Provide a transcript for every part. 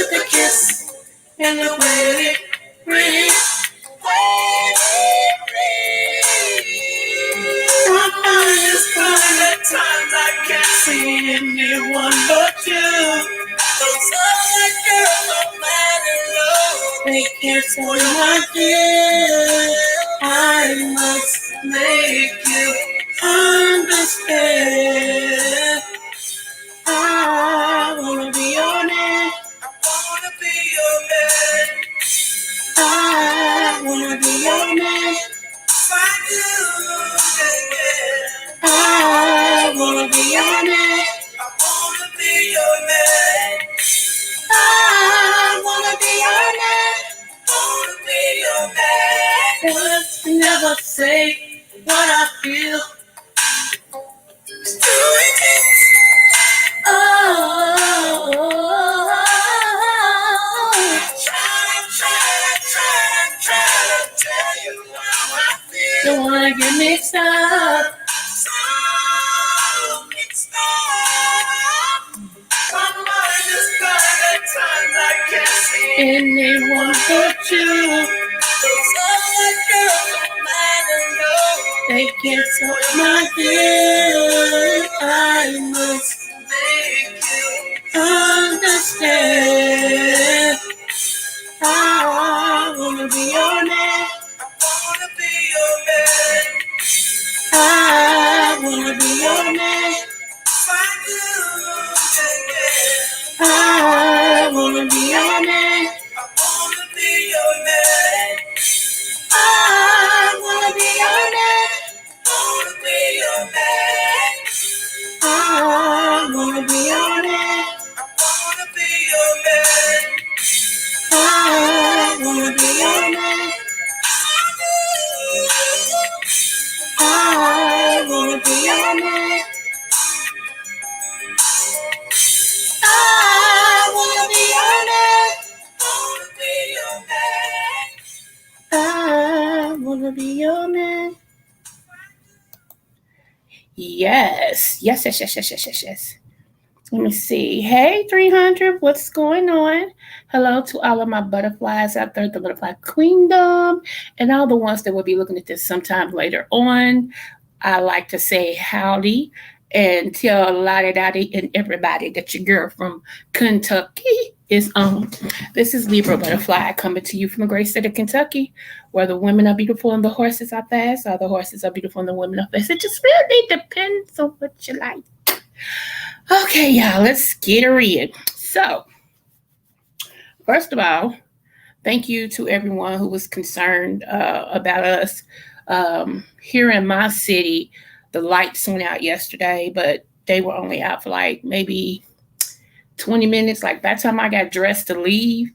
with the kiss and the way it breathes. My mind is crying at times I can't see anyone but you. Those other girls are mad in love. They can't spoil my gift. I must make you understand. I wanna be your man. I wanna be your man. I wanna be your man. Find you, yeah. I wanna be your man. I wanna be your man. I wanna be your man. Wanna be your man. Let's never say what I feel. Do it. Oh, try to tell you how I feel. Don't wanna get mixed up. So mixed up. My mind is crying at times I can't see anyone but you. Those other girls are mad and low. They can't touch my feelings. I must make you understand. I wanna be your man. I wanna be your man. I wanna be your man. Find you, yeah. I wanna be your man. I wanna be your man. I wanna be your man. Wanna be your man. I wanna be your man. I wanna be your man. I wanna be your man. I wanna be your man. I wanna be your man. Wanna be your man. I wanna be your man. Yes. Let me see. Hey, 300, what's going on? Hello to all of my butterflies out there, the butterfly queendom, and all the ones that will be looking at this sometime later on. I like to say howdy and tell Lottie Dottie and everybody that your girl from Kentucky is on. This is Libra Butterfly coming to you from the great state of Kentucky, where the women are beautiful and the horses are fast, or the horses are beautiful and the women are fast. It just really depends on what you like. Okay, y'all, let's get her in. So, first of all, thank you to everyone who was concerned about us. Here in my city, the lights went out yesterday, but they were only out for like maybe 20 minutes. Like by the time I got dressed to leave,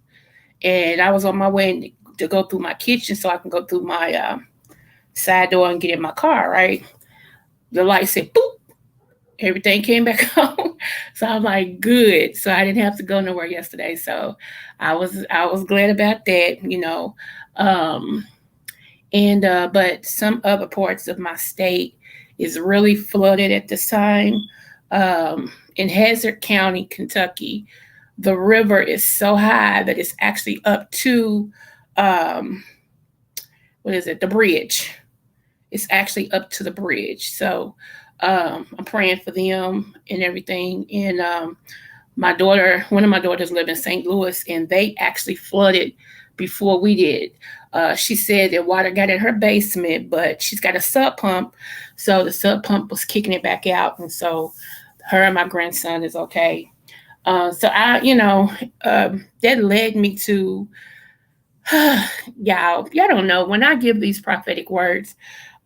and I was on my way to go through my kitchen so I can go through my side door and get in my car, right? The light said, boop. Everything came back on. So I'm like, good. So I didn't have to go nowhere yesterday. So I was glad about that, you know. But some other parts of my state is really flooded at this time. In Hazard County, Kentucky, the river is so high that it's actually up to the bridge. It's actually up to the bridge. So I'm praying for them and everything. And one of my daughters live in St. Louis, and they actually flooded before we did. She said that water got in her basement, but she's got a sub pump. So the sub pump was kicking it back out. And so her and my grandson is okay. That led me to, y'all don't know, when I give these prophetic words,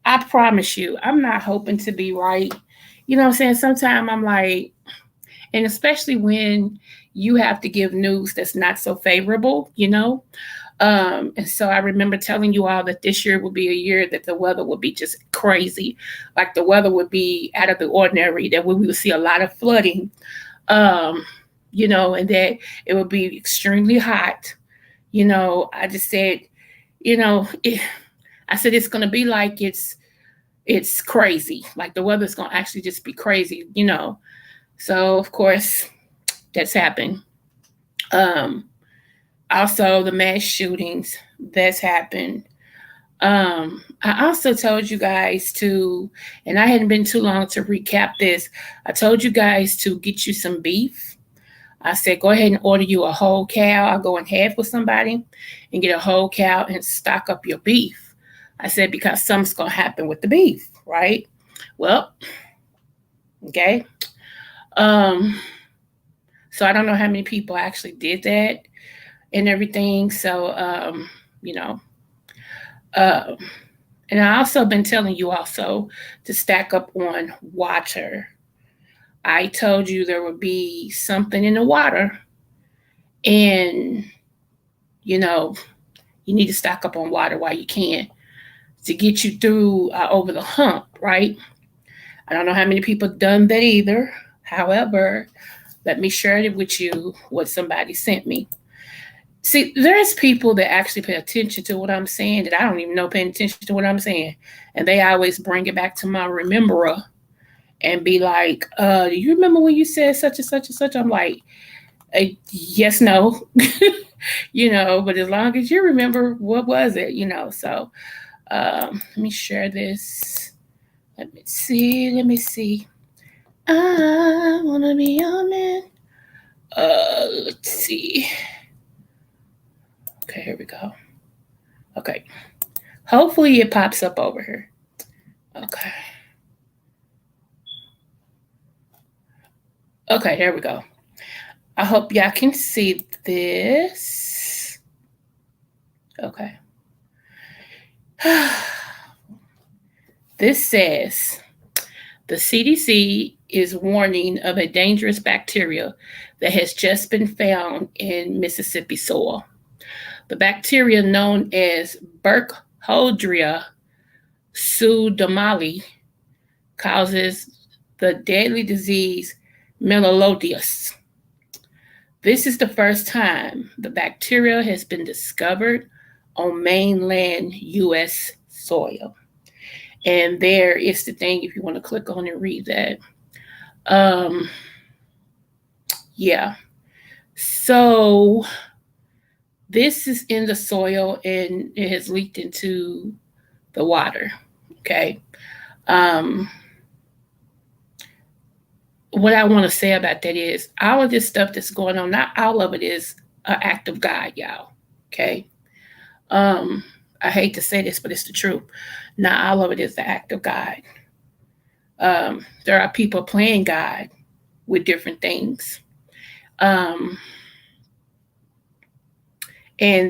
I promise you, I'm not hoping to be right. You know what I'm saying? Sometimes I'm like, and especially when you have to give news that's not so favorable, you know? And so I remember telling you all that this year would be a year that the weather would be just crazy. Like the weather would be out of the ordinary, that we would see a lot of flooding, and that it would be extremely hot. I just said, I said, it's going to be like it's crazy. Like the weather's going to actually just be crazy. So of course that's happened. Also, the mass shootings that's happened. I also told you guys to, and I hadn't been too long to recap this. I told you guys to get you some beef. I said, go ahead and order you a whole cow. I'll go in half with somebody and get a whole cow and stock up your beef. I said, because something's going to happen with the beef, right? Well, okay. Um, so I don't know how many people actually did that and everything. So, you know, uh, and I also been telling you also to stack up on water. I told you there would be something in the water, and you know you need to stock up on water while you can to get you through over the hump, right? I don't know how many people done that either. However, let me share it with you what somebody sent me. See, there's people that actually pay attention to what I'm saying that I don't even know paying attention to what I'm saying, and they always bring it back to my rememberer and be like, do you remember when you said such and such and such? I'm like, yes, no, but as long as you remember, what was it, So let me share this. Let me see. I want to be your man. Let's see. Okay, here we go. Okay. Hopefully it pops up over here. Okay. Okay, there we go. I hope y'all can see this. Okay. This says the CDC is warning of a dangerous bacteria that has just been found in Mississippi soil. The bacteria known as Burkholderia pseudomali causes the deadly disease melioides. This is the first time the bacteria has been discovered on mainland U.S. soil. And there is the thing if you want to click on and read that. Yeah. So this is in the soil and it has leaked into the water. Okay. What I want to say about that is all of this stuff that's going on, not all of it is an act of God, y'all. Okay. I hate to say this, but it's the truth. Not all of it is the act of God. There are people playing God with different things. And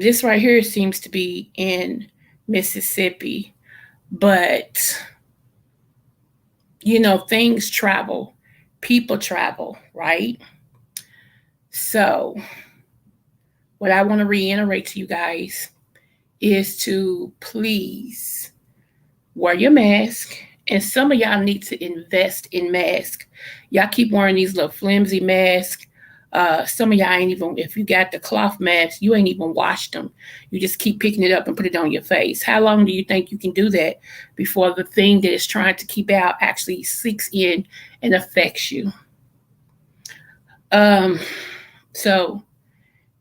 this right here seems to be in Mississippi, but things travel, people travel, right? So, what I want to reiterate to you guys is to please wear your mask. And some of y'all need to invest in masks. Y'all keep wearing these little flimsy masks. Some of y'all ain't even, if you got the cloth mask, you ain't even washed them. You just keep picking it up and put it on your face. How long do you think you can do that before the thing that is trying to keep out actually seeks in and affects you? So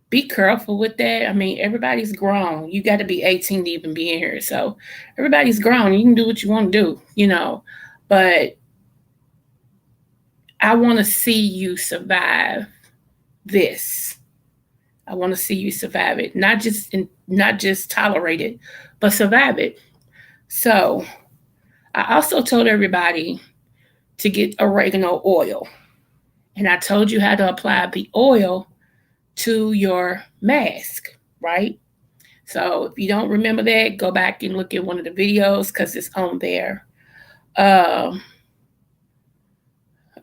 be careful with that. I mean, everybody's grown. You got to be 18 to even be in here. So everybody's grown. You can do what you want to do, But I want to see you survive this. I want to see you survive it, not just tolerate it, but survive it. So I also told everybody to get oregano oil, and I told you how to apply the oil to your mask, right? So if you don't remember that, go back and look at one of the videos because it's on there.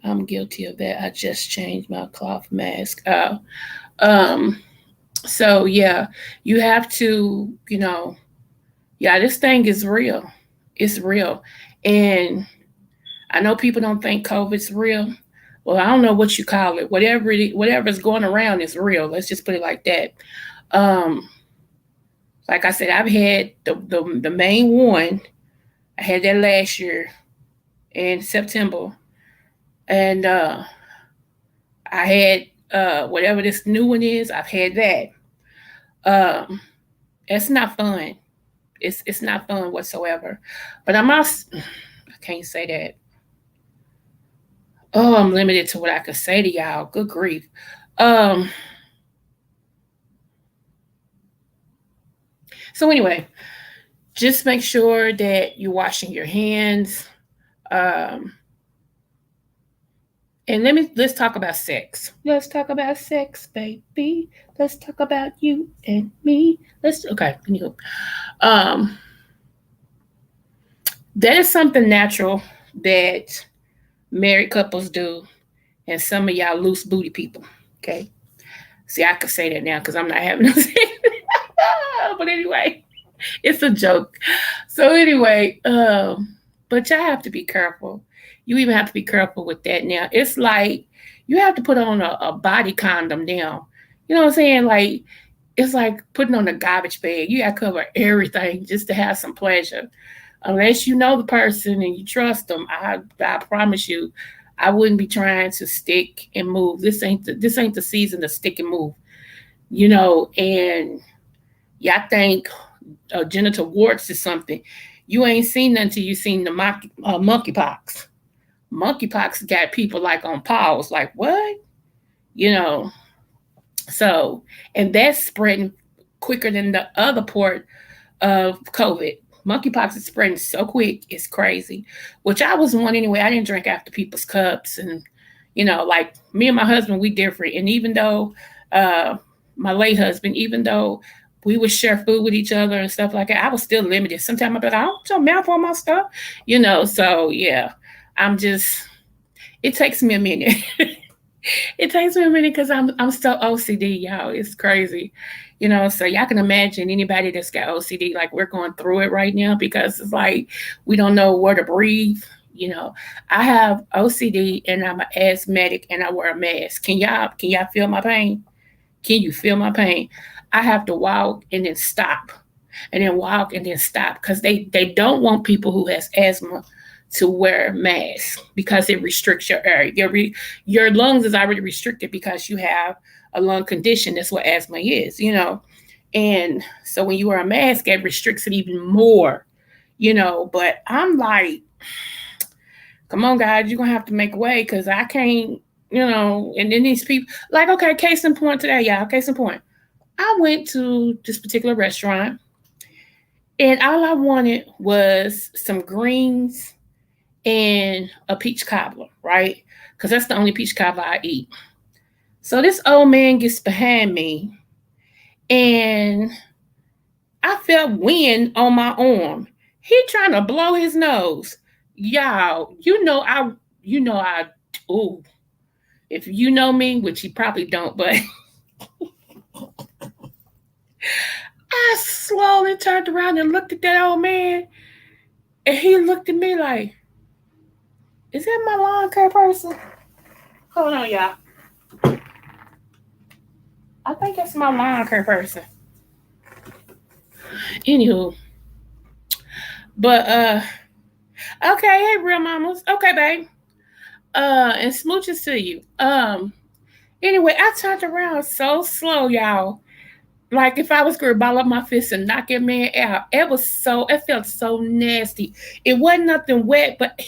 I'm guilty of that. I just changed my cloth mask. So yeah, you have to, this thing is real. It's real. And I know people don't think COVID's real. Well, I don't know what you call it. Whatever's going around is real. Let's just put it like that. Like I said, I've had the main one. I had that last year in September. And I had whatever this new one is, I've had that. Um, it's not fun. It's not fun whatsoever. But I'm also, I can't say that. Oh, I'm limited to what I can say to y'all. Good grief. Um, so anyway, just make sure that you're washing your hands. Um, and let's talk about sex. Let's talk about sex, baby. Let's talk about you and me. Let's okay. Anywho, um, that is something natural that married couples do, and some of y'all loose booty people. Okay, see, I could say that now because I'm not having no sex. But anyway, it's a joke. So anyway, but y'all have to be careful. You even have to be careful with that now. It's like you have to put on a body condom now. You know what I'm saying? Like it's like putting on a garbage bag. You gotta cover everything just to have some pleasure. Unless you know the person and you trust them, I promise you, I wouldn't be trying to stick and move. This ain't the season to stick and move. You know, and y'all think genital warts is something. You ain't seen nothing until you seen the monkeypox. Monkeypox got people like on pause, like what? You know, so and that's spreading quicker than the other part of COVID. Monkeypox is spreading so quick, it's crazy. Which I was one anyway. I didn't drink after people's cups, and like me and my husband, we different. And even though uh, my late husband, even though we would share food with each other and stuff like that, I was still limited. Sometimes I'd be like, I don't put your mouth on my stuff, So yeah, I'm just. It takes me a minute. It takes me a minute because I'm still OCD, y'all. It's crazy, So y'all can imagine anybody that's got OCD, like we're going through it right now because it's like we don't know where to breathe. I have OCD and I'm an asthmatic and I wear a mask. Can y'all feel my pain? Can you feel my pain? I have to walk and then stop, and then walk and then stop because they don't want people who has asthma to wear masks because it restricts your air. Your lungs is already restricted because you have a lung condition. That's what asthma is. And so when you wear a mask, it restricts it even more. But I'm like, come on, guys, you're gonna have to make a way because I can't. And then these people, like, okay, case in point today, y'all. Case in point, I went to this particular restaurant, and all I wanted was some greens and a peach cobbler, right? Because that's the only peach cobbler I eat. So this old man gets behind me, and I felt wind on my arm. He trying to blow his nose. Y'all, I, ooh, if you know me, which you probably don't, but I slowly turned around and looked at that old man, and he looked at me like, is that my lawn care person? Hold on, y'all. I think that's my lawn care person. Anywho, but okay, hey real mamas. Okay, babe. And smooches to you. Anyway, I turned around so slow, y'all. Like if I was gonna ball up my fist and knock that man out. It felt so nasty. It wasn't nothing wet, but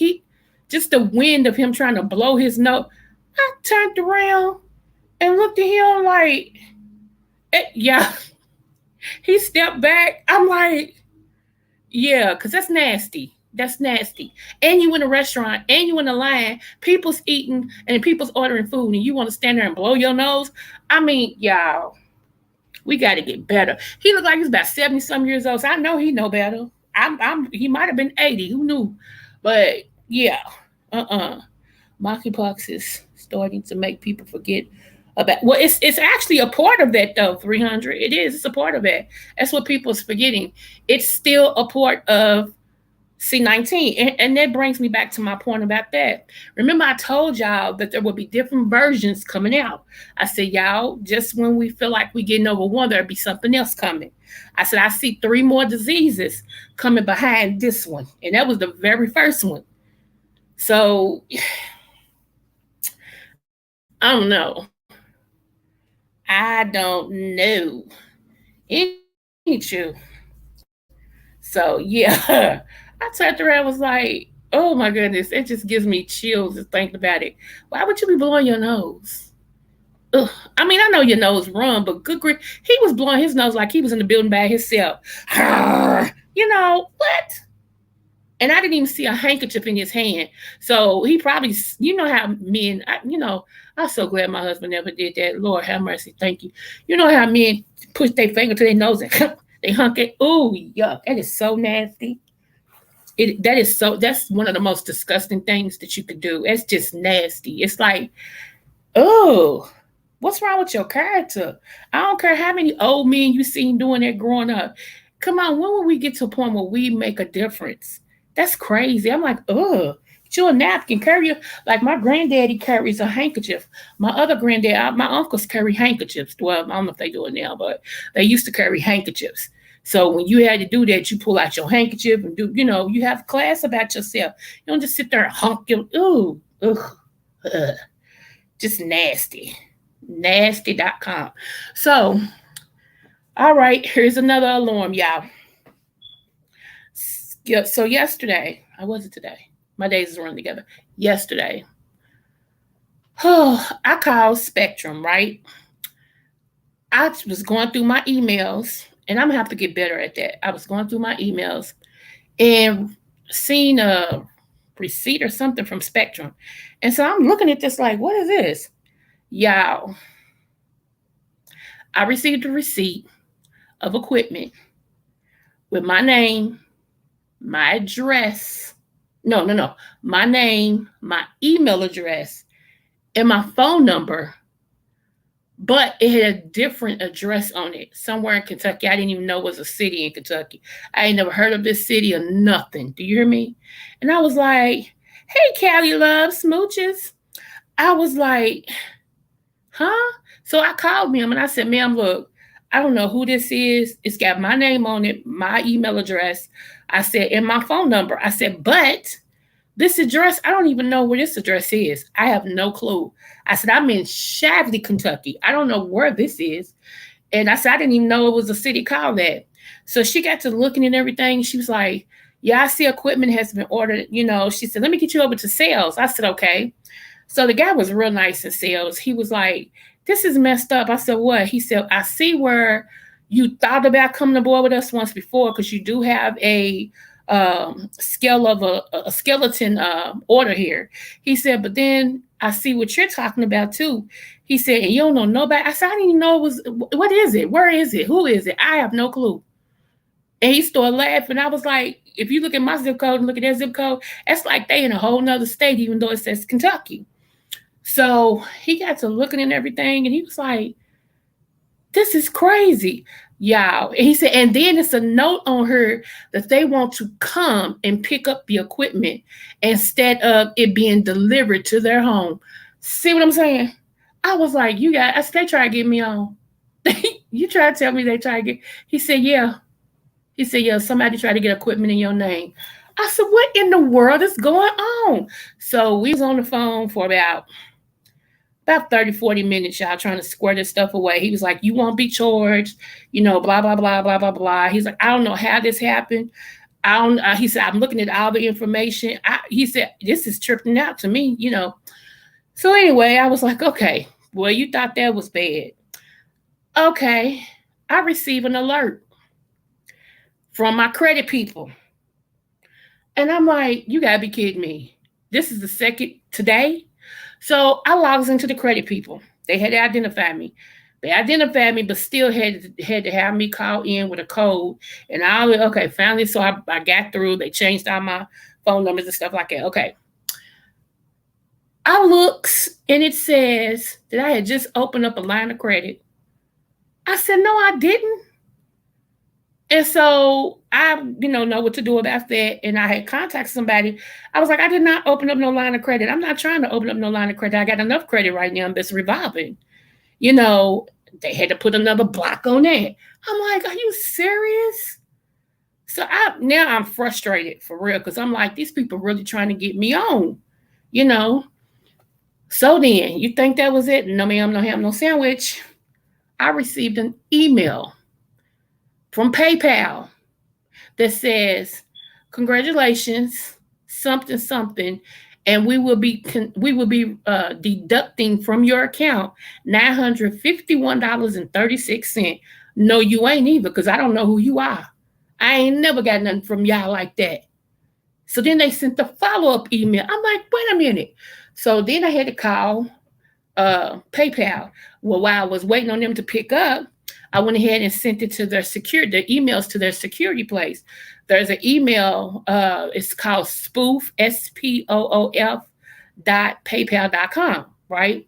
just the wind of him trying to blow his nose. I turned around and looked at him like, yeah. He stepped back. I'm like, yeah, because that's nasty. That's nasty. And you in a restaurant and you in a line, people's eating and people's ordering food, and you want to stand there and blow your nose. I mean, y'all, we got to get better. He looked like he's about 70 some years old. So I know he know better. He might have been 80. Who knew? But yeah, monkeypox is starting to make people forget about. Well, it's actually a part of that though. 300. It is. It's a part of that. That's what people's forgetting. It's still a part of C19. And that brings me back to my point about that. Remember, I told y'all that there will be different versions coming out. I said, y'all, just when we feel like we're getting over one, there'll be something else coming. I said, I see 3 more diseases coming behind this one. And that was the very first one. So I don't know. I don't know. Ain't you? So yeah, I turned around and was like, oh my goodness, it just gives me chills just thinking about it. Why would you be blowing your nose? Ugh. I mean, I know your nose run, but good grief, he was blowing his nose like he was in the building by himself. You know what? And I didn't even see a handkerchief in his hand. So he probably, you know how men, I'm so glad my husband never did that. Lord have mercy, thank you. You know how men push their finger to their nose and they hunk it. Ooh, yuck! That is so nasty. That's one of the most disgusting things that you could do. It's just nasty. It's like, oh, what's wrong with your character? I don't care how many old men you seen doing that growing up. Come on, when will we get to a point where we make a difference? That's crazy. I'm like, ugh. Get you a napkin, carry your, like my granddaddy carries a handkerchief. My other granddad, my uncles carry handkerchiefs. Well, I don't know if they do it now, but they used to carry handkerchiefs. So when you had to do that, you pull out your handkerchief and do, you have class about yourself. You don't just sit there and honk your, ooh, ugh, ugh, just nasty. Nasty.com. So, all right, here's another alarm, y'all. Yeah, so yesterday, I wasn't today. My days is running together. Yesterday, oh, I called Spectrum, right? I was going through my emails, and I'm gonna have to get better at that. I was going through my emails and seen a receipt or something from Spectrum. And so I'm looking at this like, what is this? Y'all, I received a receipt of equipment with my name, my address. No, no, no. My name, my email address, and my phone number, but it had a different address on it somewhere in Kentucky. I didn't even know it was a city in Kentucky. I ain't never heard of this city or nothing. Do you hear me? And I was like, hey, Callie Love, smooches. I was like, huh? So I called ma'am and I said, ma'am, look, I don't know who this is. It's got my name on it, my email address. I said, and my phone number. I said, but this address, I don't even know where this address is. I have no clue. I said, I'm in Shavley, Kentucky. I don't know where this is. And I said, I didn't even know it was a city called that. So she got to looking and everything. She was like, yeah, I see equipment has been ordered. She said, let me get you over to sales. I said, okay. So the guy was real nice in sales. He was like, this is messed up. I said, what? He said, I see where you thought about coming aboard with us once before because you do have a scale of a skeleton order here. He said, but then I see what you're talking about too. He said, and you don't know nobody. I said, I didn't even know it was, what is it? Where is it? Who is it? I have no clue. And he started laughing. I was like, if you look at my zip code and look at their zip code, that's like they in a whole nother state, even though it says Kentucky. So he got to looking and everything, and he was like, this is crazy, y'all. And he said, and then it's a note on her that they want to come and pick up the equipment instead of it being delivered to their home. See what I'm saying? I was like, you guys, they try to get me on. You try to tell me they try to get. He said, yeah. He said, yeah, somebody tried to get equipment in your name. I said, what in the world is going on? So we was on the phone for about 30, 40 minutes, y'all, trying to square this stuff away. He was like, you won't be charged, blah, blah, blah, blah, blah, blah. He's like, I don't know how this happened. I don't, he said, I'm looking at all the information. He said, this is tripping out to me. So anyway, I was like, okay, well, you thought that was bad. Okay, I received an alert from my credit people. And I'm like, you gotta be kidding me. This is the second today. So I logs into the credit people. They had to identify me. They identified me, but still had to have me call in with a code. And okay, finally, so I got through. They changed all my phone numbers and stuff like that. Okay. I looks and it says that I had just opened up a line of credit. I said, no, I didn't. And so I, know what to do about that. And I had contacted somebody. I was like, I did not open up no line of credit. I'm not trying to open up no line of credit. I got enough credit right now that's revolving. They had to put another block on that. I'm like, are you serious? So now I'm frustrated for real because I'm like, these people really trying to get me on, you know. So then, you think that was it? No, ma'am, no ham, no sandwich. I received an email from PayPal that says, "Congratulations, something something, and we will be deducting from your account $951.36." No, you ain't either, because I don't know who you are. I ain't never got nothing from y'all like that. So then they sent the follow-up email. I'm like, wait a minute. So then I had to call PayPal. Well, while I was waiting on them to pick up, I went ahead and sent it to the emails to their security place. There's an email, it's called spoof, SPOOF .paypal.com, right?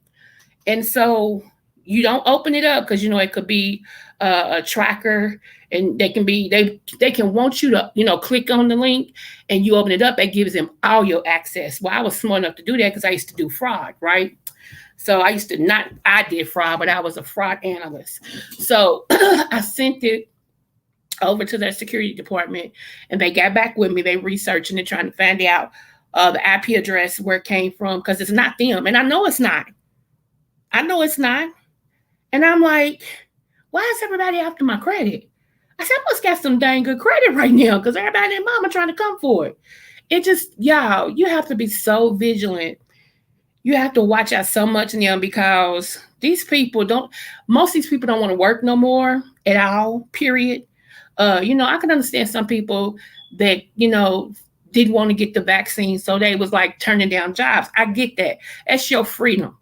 And so you don't open it up because it could be a tracker, and they can want you to click on the link, and you open it up. It gives them all your access. Well, I was smart enough to do that because I used to do fraud, right? So I did fraud, but I was a fraud analyst. So I sent it over to their security department, and they got back with me. They researching and trying to find out the IP address where it came from, because it's not them, and I know it's not. And I'm like, why is everybody after my credit? I said, I must got some dang good credit right now, because everybody and mama trying to come for it. It just, y'all, you have to be so vigilant. You have to watch out so much now, because most of these people don't want to work no more at all, period. I can understand some people that, didn't want to get the vaccine, so they was like turning down jobs. I get that. That's your freedom.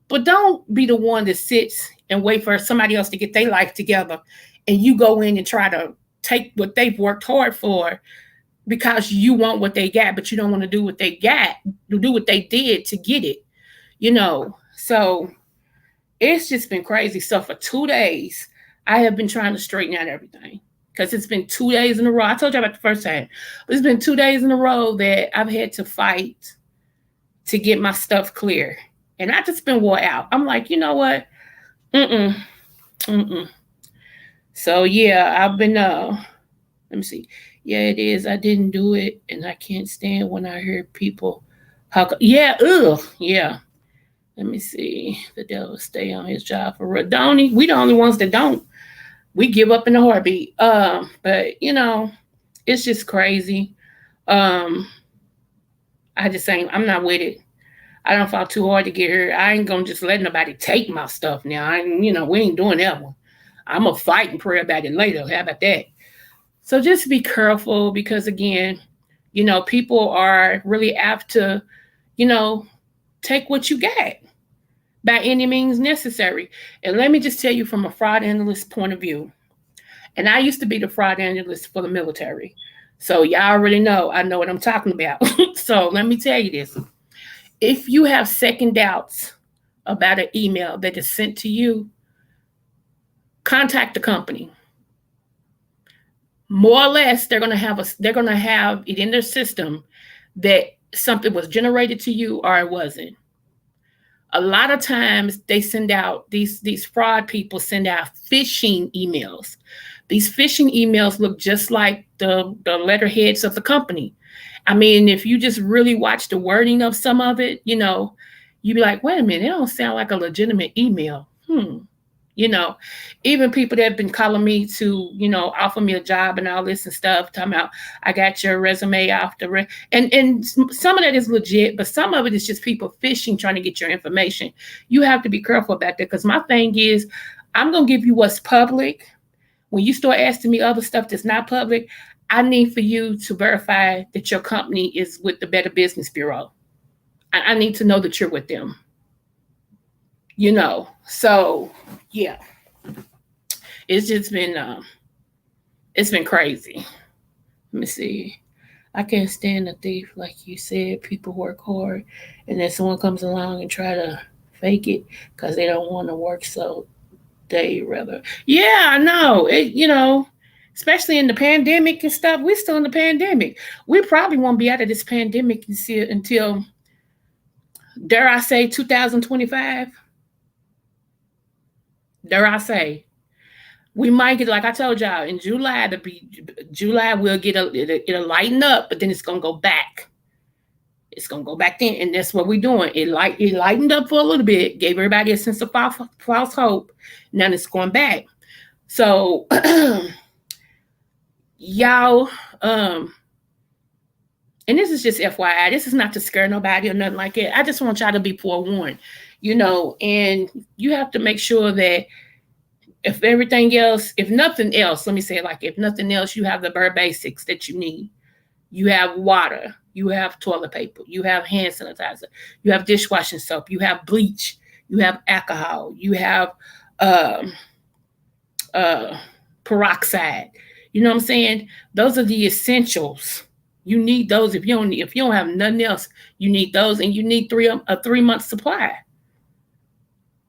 But don't be the one that sits and wait for somebody else to get their life together, and you go in and try to take what they've worked hard for because you want what they got, but you don't want to do what they got, to do what they did to get it. So it's just been crazy. So for 2 days, I have been trying to straighten out everything, because it's been 2 days in a row. I told you about the first time, but it's been 2 days in a row that I've had to fight to get my stuff clear. And I just been wore out. I'm like, you know what? So yeah, I've been let me see. Yeah, it is. I didn't do it, and I can't stand when I hear people yeah, ugh, yeah. Let me see. The devil stay on his job for real. Don't he? We the only ones that don't. We give up in a heartbeat. But it's just crazy. I just ain't. I'm not with it. I don't fought too hard to get here. I ain't gonna just let nobody take my stuff now. We ain't doing that one. I'm gonna fight and pray about it later. How about that? So just be careful, because again, people are really apt to, take what you get by any means necessary. And let me just tell you from a fraud analyst point of view, and I used to be the fraud analyst for the military. So y'all already know, I know what I'm talking about. So let me tell you this. If you have second doubts about an email that is sent to you, contact the company. More or less, they're gonna have it in their system that something was generated to you or it wasn't. A lot of times they send out these fraud people send out phishing emails. These phishing emails look just like the letterheads of the company. I mean, if you just really watch the wording of some of it, you'd be like, wait a minute, it don't sound like a legitimate email. Even people that have been calling me to, offer me a job and all this and stuff, talking about, I got your resume off and some of that is legit, but some of it is just people phishing, trying to get your information. You have to be careful about that, because my thing is, I'm going to give you what's public. When you start asking me other stuff that's not public, I need for you to verify that your company is with the Better Business Bureau. I need to know that you're with them. So yeah, it's just been it's been crazy. Let me see. I can't stand a thief, like you said. People work hard, and then someone comes along and try to fake it because they don't want to work, so they rather. Yeah, I know it. Especially in the pandemic and stuff. We're still in the pandemic. We probably won't be out of this pandemic until, dare I say, 2025. Dare I say, we might get, like I told y'all, in July. July we'll it'll lighten up, but then it's gonna go back. It's gonna go back in, and that's what we're doing. It lightened up for a little bit, gave everybody a sense of false hope. Now it's going back. So y'all, and this is just FYI, this is not to scare nobody or nothing like that. I just want y'all to be forewarned, and you have to make sure that if everything else, if nothing else, let me say it like, if nothing else, you have the bare basics that you need. You have water, you have toilet paper, you have hand sanitizer, you have dishwashing soap, you have bleach, you have alcohol, you have um, uh, peroxide. You know what I'm saying? Those are the essentials. You need those. If you don't have nothing else, you need those, and you need a 3 month supply.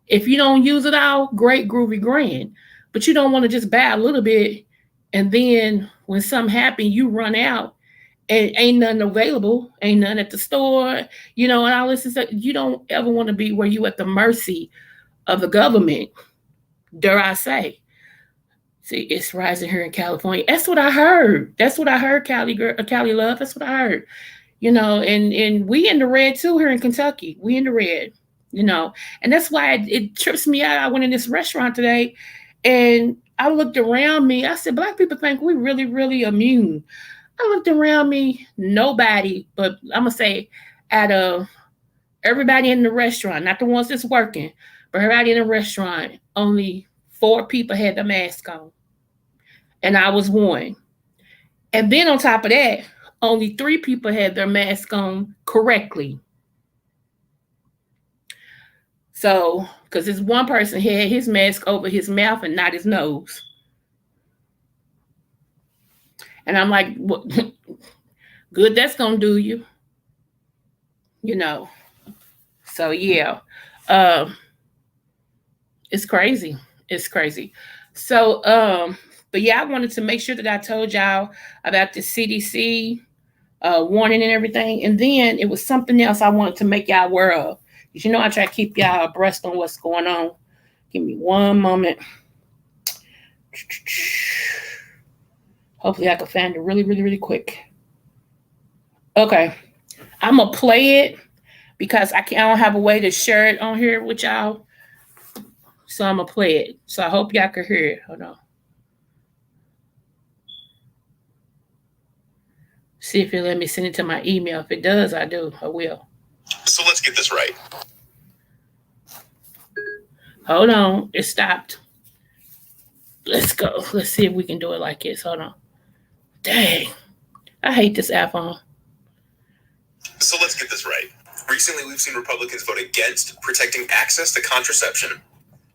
If you don't use it all, great, groovy, grand. But you don't want to just buy a little bit, and then when something happens, you run out and ain't nothing available, ain't nothing at the store, and all this is that you don't ever want to be where you at the mercy of the government, dare I say. See, it's rising here in California. That's what I heard. That's what I heard, Cali girl, Cali love. That's what I heard. And we in the red too here in Kentucky. We in the red. And that's why it trips me out. I went in this restaurant today, and I looked around me. I said, Black people think we really, really immune. I looked around me, nobody, but I'm gonna say, out of everybody in the restaurant, not the ones that's working, but everybody in the restaurant, only 4 people had the mask on, and I was one. And then on top of that, only 3 people had their mask on correctly. So, because this one person had his mask over his mouth and not his nose. And I'm like, what? Good, that's gonna do you. So yeah. Um, it's crazy. It's crazy. So, but yeah, I wanted to make sure that I told y'all about the CDC warning and everything. And then it was something else I wanted to make y'all aware of. Because I try to keep y'all abreast on what's going on. Give me one moment. Hopefully I can find it really, really, really quick. Okay. I'm going to play it because I don't have a way to share it on here with y'all. So I'm going to play it. So I hope y'all can hear it. Hold on. See if it let me send it to my email. If it does, I will. So let's get this right. Hold on. It stopped. Let's go. Let's see if we can do it like this. Hold on. Dang. I hate this iPhone. So let's get this right. Recently, we've seen Republicans vote against protecting access to contraception.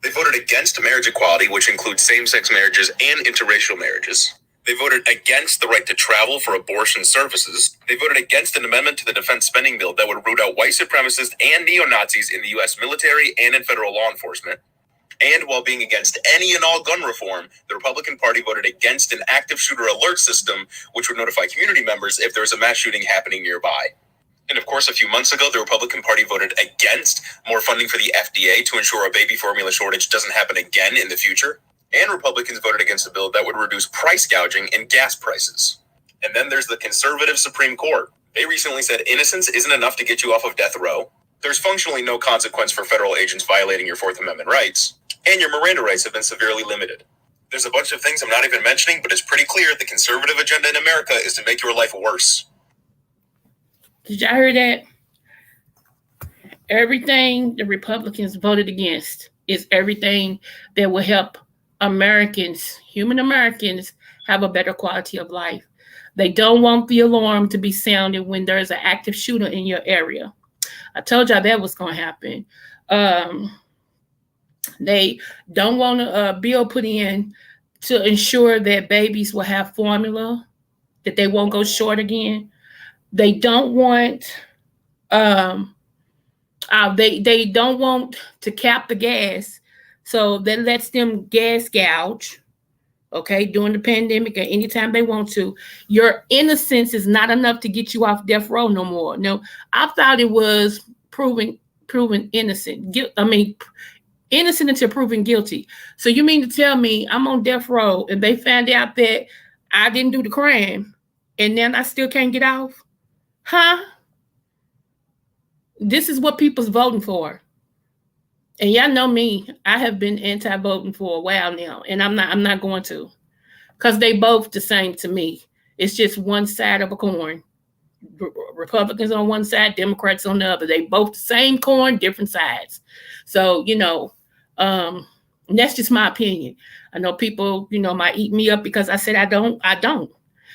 They voted against marriage equality, which includes same-sex marriages and interracial marriages. They voted against the right to travel for abortion services. They voted against an amendment to the defense spending bill that would root out white supremacists and neo-Nazis in the U.S. military and in federal law enforcement. And while being against any and all gun reform, the Republican Party voted against an active shooter alert system, which would notify community members if there was a mass shooting happening nearby. And of course, a few months ago, the Republican Party voted against more funding for the FDA to ensure a baby formula shortage doesn't happen again in the future. And Republicans voted against a bill that would reduce price gouging in gas prices. And then there's the conservative Supreme Court. They recently said innocence isn't enough to get you off of death row. There's functionally no consequence for federal agents violating your Fourth Amendment rights. And your Miranda rights have been severely limited. There's a bunch of things I'm not even mentioning, but it's pretty clear the conservative agenda in America is to make your life worse. Did y'all hear that? Everything the Republicans voted against is everything that will help Americans, human Americans, have a better quality of life. They don't want the alarm to be sounded when there's an active shooter in your area. I told y'all that was going to happen. They don't want a bill put in to ensure that babies will have formula, that they won't go short again. They don't want they don't want to cap the gas, so that lets them gas gouge, okay, during the pandemic or anytime they want to. Your innocence is not enough to get you off death row no more. No, I thought it was proven innocent. Innocent until proven guilty. So you mean to tell me I'm on death row and they found out that I didn't do the crime and then I still can't get off? Huh? This is what people's voting for. And y'all know me, I have been anti-voting for a while now, and I'm not going to. because they both the same to me. It's just one side of a coin. Republicans on one side, Democrats on the other. They both the same coin, different sides. So, and that's just my opinion. I know people, might eat me up because I said I don't. I don't.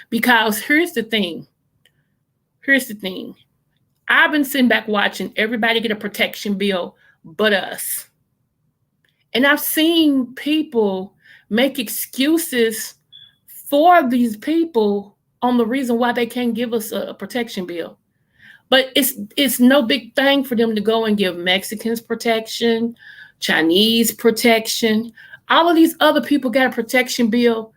Because here's the thing. Here's the thing. I've been sitting back watching everybody get a protection bill but us. And I've seen people make excuses for these people on the reason why they can't give us a protection bill. But it's no big thing for them to go and give Mexicans protection, Chinese protection. All of these other people got a protection bill,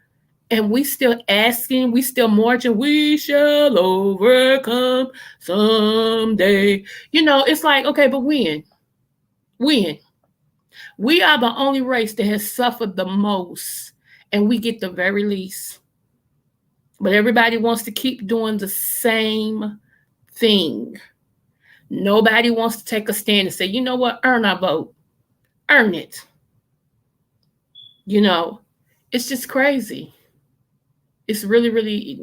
and we still asking, we still marching, we shall overcome someday. It's like, okay, but when? When? We are the only race that has suffered the most, and we get the very least. But everybody wants to keep doing the same thing. Nobody wants to take a stand and say, you know what, earn our vote. Earn it. It's just crazy. It's really, really,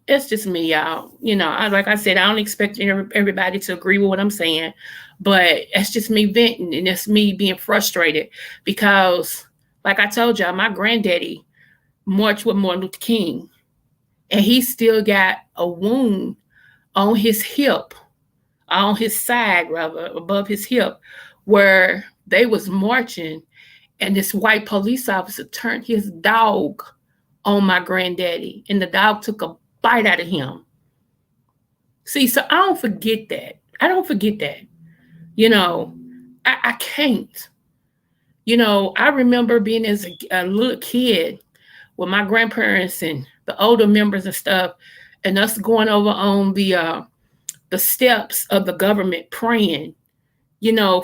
it's just me, y'all. Like I said, I don't expect everybody to agree with what I'm saying, but it's just me venting, and it's me being frustrated because, like I told y'all, my granddaddy marched with Martin Luther King, and he still got a wound on his hip, on his side, rather, above his hip, where they was marching, and this white police officer turned his dog on my granddaddy, and the dog took a bite out of him. See, so I don't forget that. I don't forget that. I can't. I remember being as a little kid with my grandparents and the older members and stuff, and us going over on the steps of the government praying,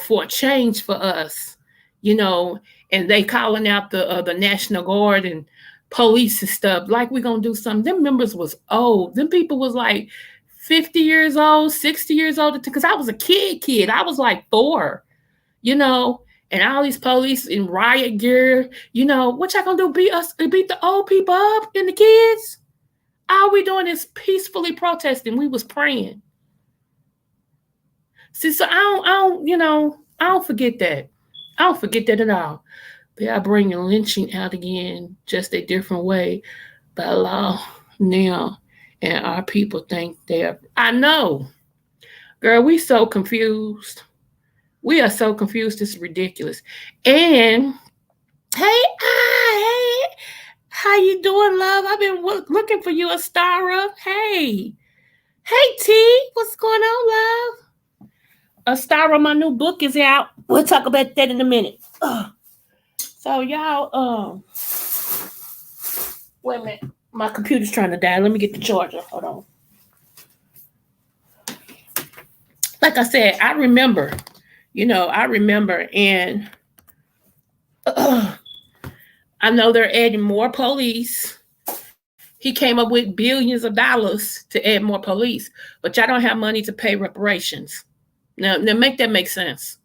for a change for us, and they calling out the National Guard and police and stuff, like we're gonna do something. Them members was old. Them people was like 50 years old, 60 years old, because I was a kid. I was like 4, and all these police in riot gear, what y'all gonna do? Beat the old people up and the kids? All we doing is peacefully protesting. We was praying. See, so I don't forget that. I don't forget that at all. They are bringing lynching out again, just a different way by law now. And our people think they are. I know. Girl, we so confused. We are so confused. It's ridiculous. And hey, how you doing, love? I've been looking for you, Astara. Hey, T, what's going on, love? Astara, my new book is out. We'll talk about that in a minute. So y'all, wait a minute. My computer's trying to die. Let me get the charger. Hold on. Like I said, I remember, and I know they're adding more police. He came up with billions of dollars to add more police, but y'all don't have money to pay reparations. Now make that make sense.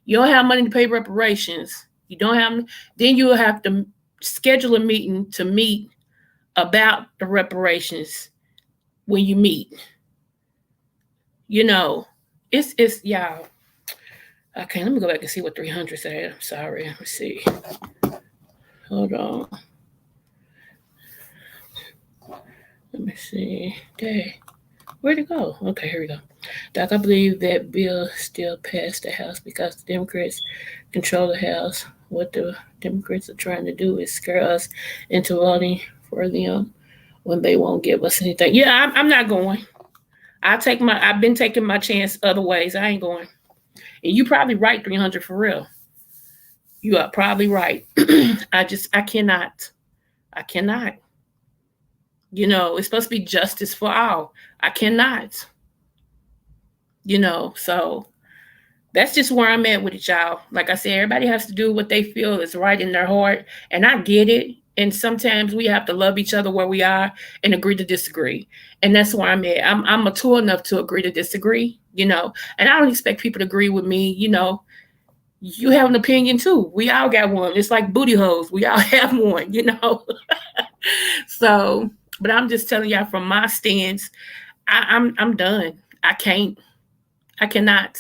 You don't have money to pay reparations. You don't have, then you will have to schedule a meeting to meet about the reparations when you meet. It's y'all. Okay, let me go back and see what 300 said. I'm sorry. Let me see. Hold on. Let me see. Okay. Where'd it go? Okay, here we go. Doc, I believe that bill still passed the House because the Democrats control the House. What the Democrats are trying to do is scare us into voting for them when they won't give us anything. Yeah, I'm not going. I've been taking my chance other ways. I ain't going. And you probably right, 300 for real. You are probably right. I cannot. I cannot. It's supposed to be justice for all. I cannot. So that's just where I'm at with it, y'all. Like I said, everybody has to do what they feel is right in their heart. And I get it. And sometimes we have to love each other where we are and agree to disagree. And that's where I'm at. I'm mature enough to agree to disagree, and I don't expect people to agree with me, You have an opinion too. We all got one. It's like booty holes. We all have one, you know. So, but I'm just telling y'all from my stance, I'm done. I can't. I cannot,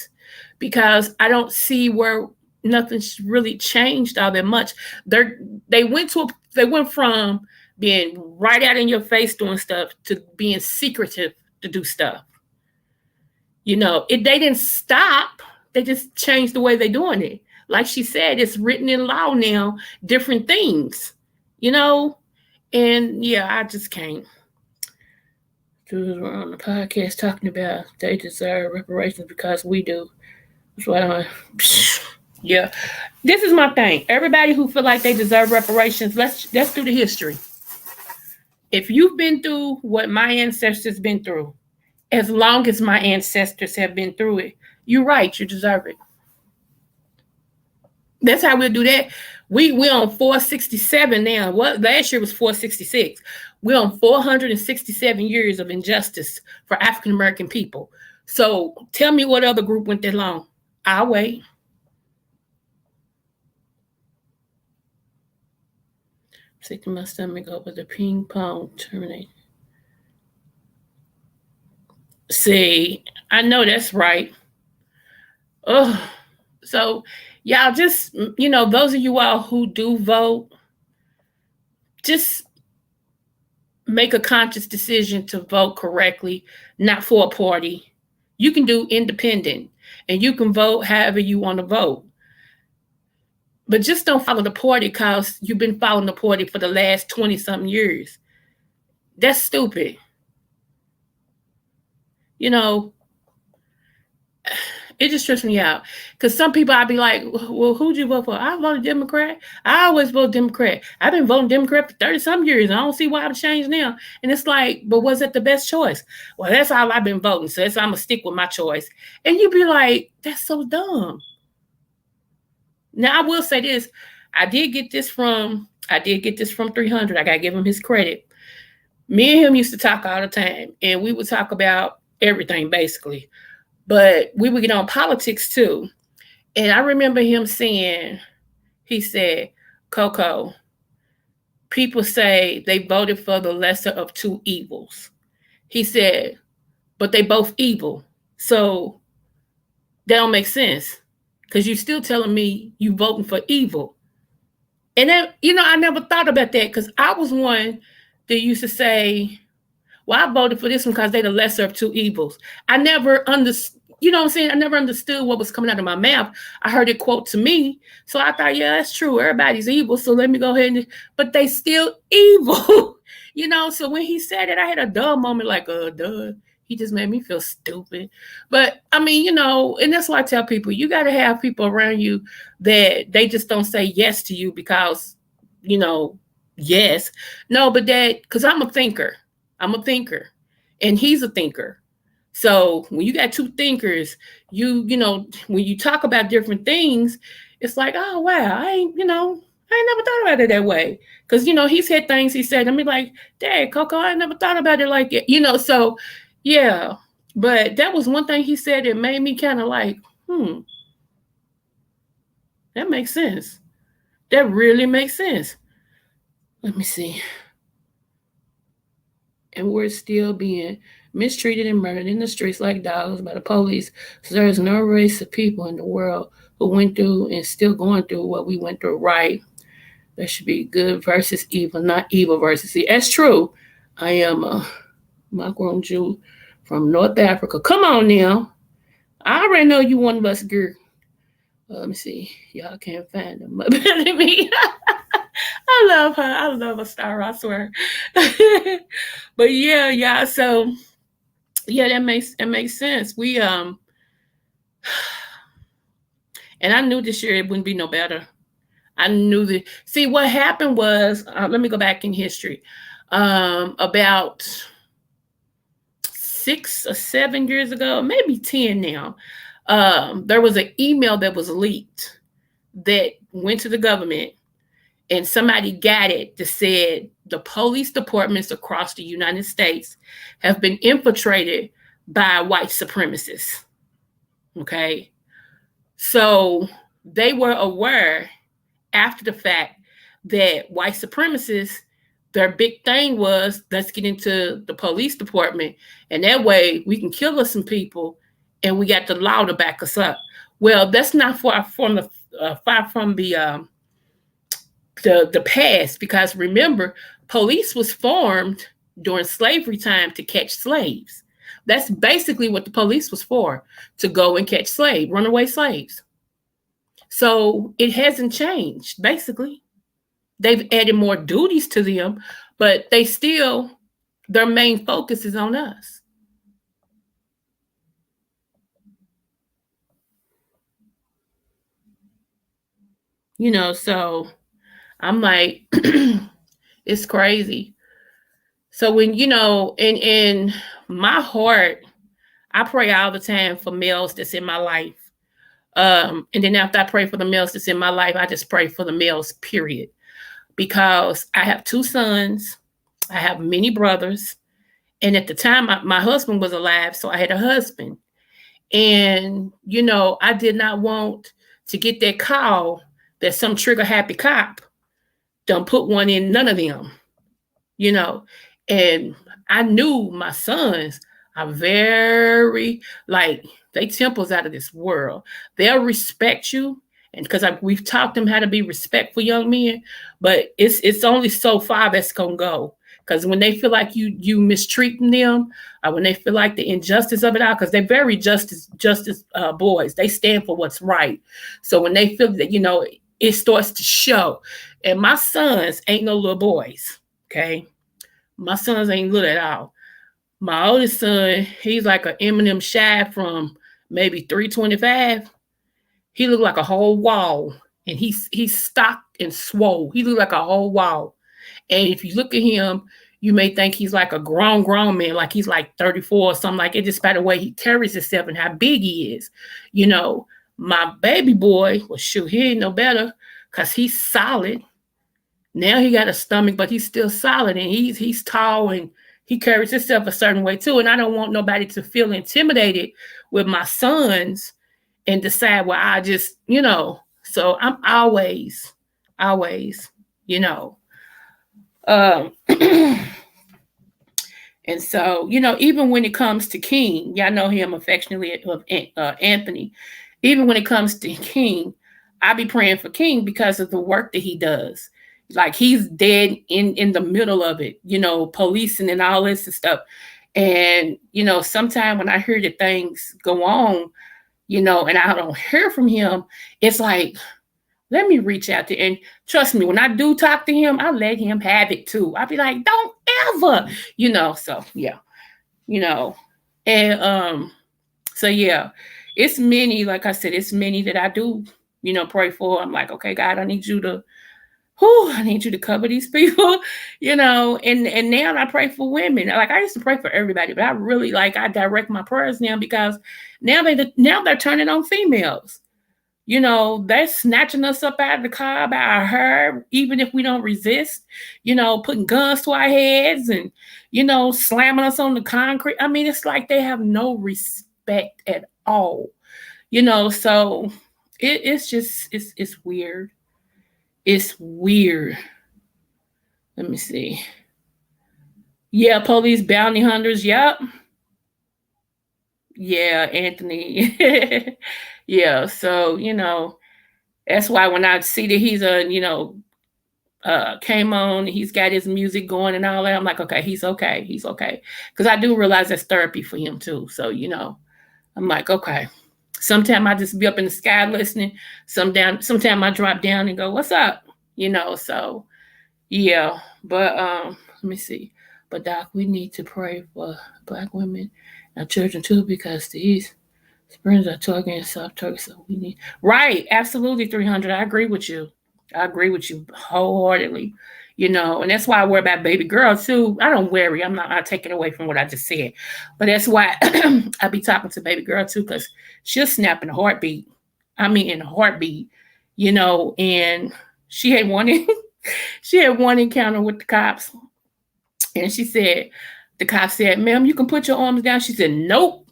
because I don't see where nothing's really changed all that much. They they went from being right out in your face doing stuff to being secretive to do stuff. You know, they didn't stop. They just changed the way they're doing it. Like she said, it's written in law now, different things. You know, and yeah, I just can't. We're on the podcast talking about they deserve reparations because we do. That's what I. Yeah, this is my thing. Everybody who feel like they deserve reparations, let's do the history. If you've been through what my ancestors been through, as long as my ancestors have been through it, you're right. You deserve it. That's how we'll do that. We on 467 now. What last year was 466. We're on 467 years of injustice for African American people. So tell me what other group went that long. I'll wait. Sticking my stomach over the ping pong terminate. See, I know that's right. Oh, so y'all just those of you all who do vote, just make a conscious decision to vote correctly, not for a party. You can do independent, and you can vote however you want to vote. But just don't follow the party because you've been following the party for the last 20 something years. That's stupid. You know, it just trips me out. Because some people, I'd be like, well, who'd you vote for? I voted Democrat. I always vote Democrat. I've been voting Democrat for 30 some years. I don't see why I've changed now. And it's like, but was it the best choice? Well, that's all I've been voting. So I'm going to stick with my choice. And you'd be like, that's so dumb. Now, I will say this. I did get this from 300. I got to give him his credit. Me and him used to talk all the time. And we would talk about everything, basically. But we would get on politics too. And I remember him saying, he said, Coco, people say they voted for the lesser of two evils. He said, but they both evil. So that don't make sense. Because you're still telling me you voting for evil. And then, I never thought about that because I was one that used to say, well, I voted for this one because they're the lesser of two evils. I never understood. You know what I'm saying? I never understood what was coming out of my mouth. I heard it quote to me. So I thought, yeah, that's true. Everybody's evil. So let me go ahead but they still evil. So when he said it, I had a duh moment like, duh. He just made me feel stupid. But I mean, and that's why I tell people, you got to have people around you that they just don't say yes to you because, yes. No, but because I'm a thinker. And he's a thinker. So when you got two thinkers, when you talk about different things, it's like, oh wow, I ain't never thought about it that way. Because he's had things he said, and me like, Dad, Coco, I never thought about it like that. So yeah. But that was one thing he said that made me kind of like, that makes sense. That really makes sense. Let me see. And we're still being mistreated and murdered in the streets like dogs by the police. So there's no race of people in the world who went through and still going through what we went through, right? There should be good versus evil, not evil versus evil. That's true. I am a migrant Jew from North Africa. Come on now. I already know you one of us, girl. Let me see. Y'all can't find them better than me. I love her. I love a star, I swear. But yeah. So yeah, that makes sense. We and I knew this year it wouldn't be no better. I knew that. See, what happened was, let me go back in history. About 6 or 7 years ago, maybe 10 now, there was an email that was leaked that went to the government, and somebody got it that said the police departments across the United States have been infiltrated by white supremacists. Okay. So they were aware after the fact that white supremacists, their big thing was, let's get into the police department, and that way we can kill us some people, and we got the law to back us up. Well, that's not far from the past, because remember, police was formed during slavery time to catch slaves. That's basically what the police was for, to go and catch runaway slaves. So it hasn't changed, basically. They've added more duties to them, but they still, their main focus is on us. So I'm like, it's crazy. So when, in my heart, I pray all the time for males that's in my life. And then after I pray for the males that's in my life, I just pray for the males, period. Because I have 2 sons, I have many brothers. And at the time, my husband was alive, so I had a husband. And, I did not want to get that call that some trigger happy cop don't put one in none of them, you know. And I knew my sons are very, like, they temples out of this world. They'll respect you. And because we've taught them how to be respectful young men, but it's only so far that's gonna go. Because when they feel like you mistreating them, when they feel like the injustice of it all, because they're very justice boys, they stand for what's right. So when they feel that it starts to show, and my sons ain't no little boys, okay? My sons ain't little at all. My oldest son, he's like an Eminem Shy from maybe 325. He looked like a whole wall, and he's stocked and swole. He looked like a whole wall. And if you look at him, you may think he's like a grown man, like he's like 34 or something like it, just by the way he carries himself and how big he is. My baby boy, well, shoot, he ain't no better because he's solid. Now he got a stomach, but he's still solid, and he's tall, and he carries himself a certain way too. And I don't want nobody to feel intimidated with my sons and decide, well, I just, so I'm always, you know. Um, and so, even when it comes to King, y'all know him affectionately of Anthony. Even when it comes to King, I be praying for King because of the work that he does. Like he's dead in the middle of it, policing and all this and stuff. And sometimes when I hear that things go on, and I don't hear from him, it's like, let me reach out to, and trust me, when I do talk to him, I let him have it too. I'll be like, don't ever, so yeah, and so yeah, it's many, like I said, it's many that I do, pray for. I'm like, okay, God, I need you to cover these people, and now I pray for women. Like I used to pray for everybody, but I really I direct my prayers now because now they're turning on females. They're snatching us up out of the car by our hair, even if we don't resist, putting guns to our heads and, slamming us on the concrete. I mean, it's like they have no respect at all, so it's just, it's weird. It's weird. Let me see. Yeah, police bounty hunters. Yep. Yeah, Anthony. Yeah, so that's why when I see that he's came on, he's got his music going and all that, I'm like, okay, he's okay, because I do realize that's therapy for him too. So I'm like, okay. Sometimes I just be up in the sky listening. Sometimes I drop down and go, what's up? So yeah. But let me see. But Doc, we need to pray for Black women and children too, because these springs are talking in South Turkey. So we need, right, absolutely, 300. I agree with you. Wholeheartedly. And that's why I worry about baby girl too. I don't worry. I'm not taking away from what I just said. But that's why I be talking to baby girl too, because she'll snap in a heartbeat. I mean in a heartbeat, and she had one encounter with the cops. And the cop said, ma'am, you can put your arms down. She said, nope.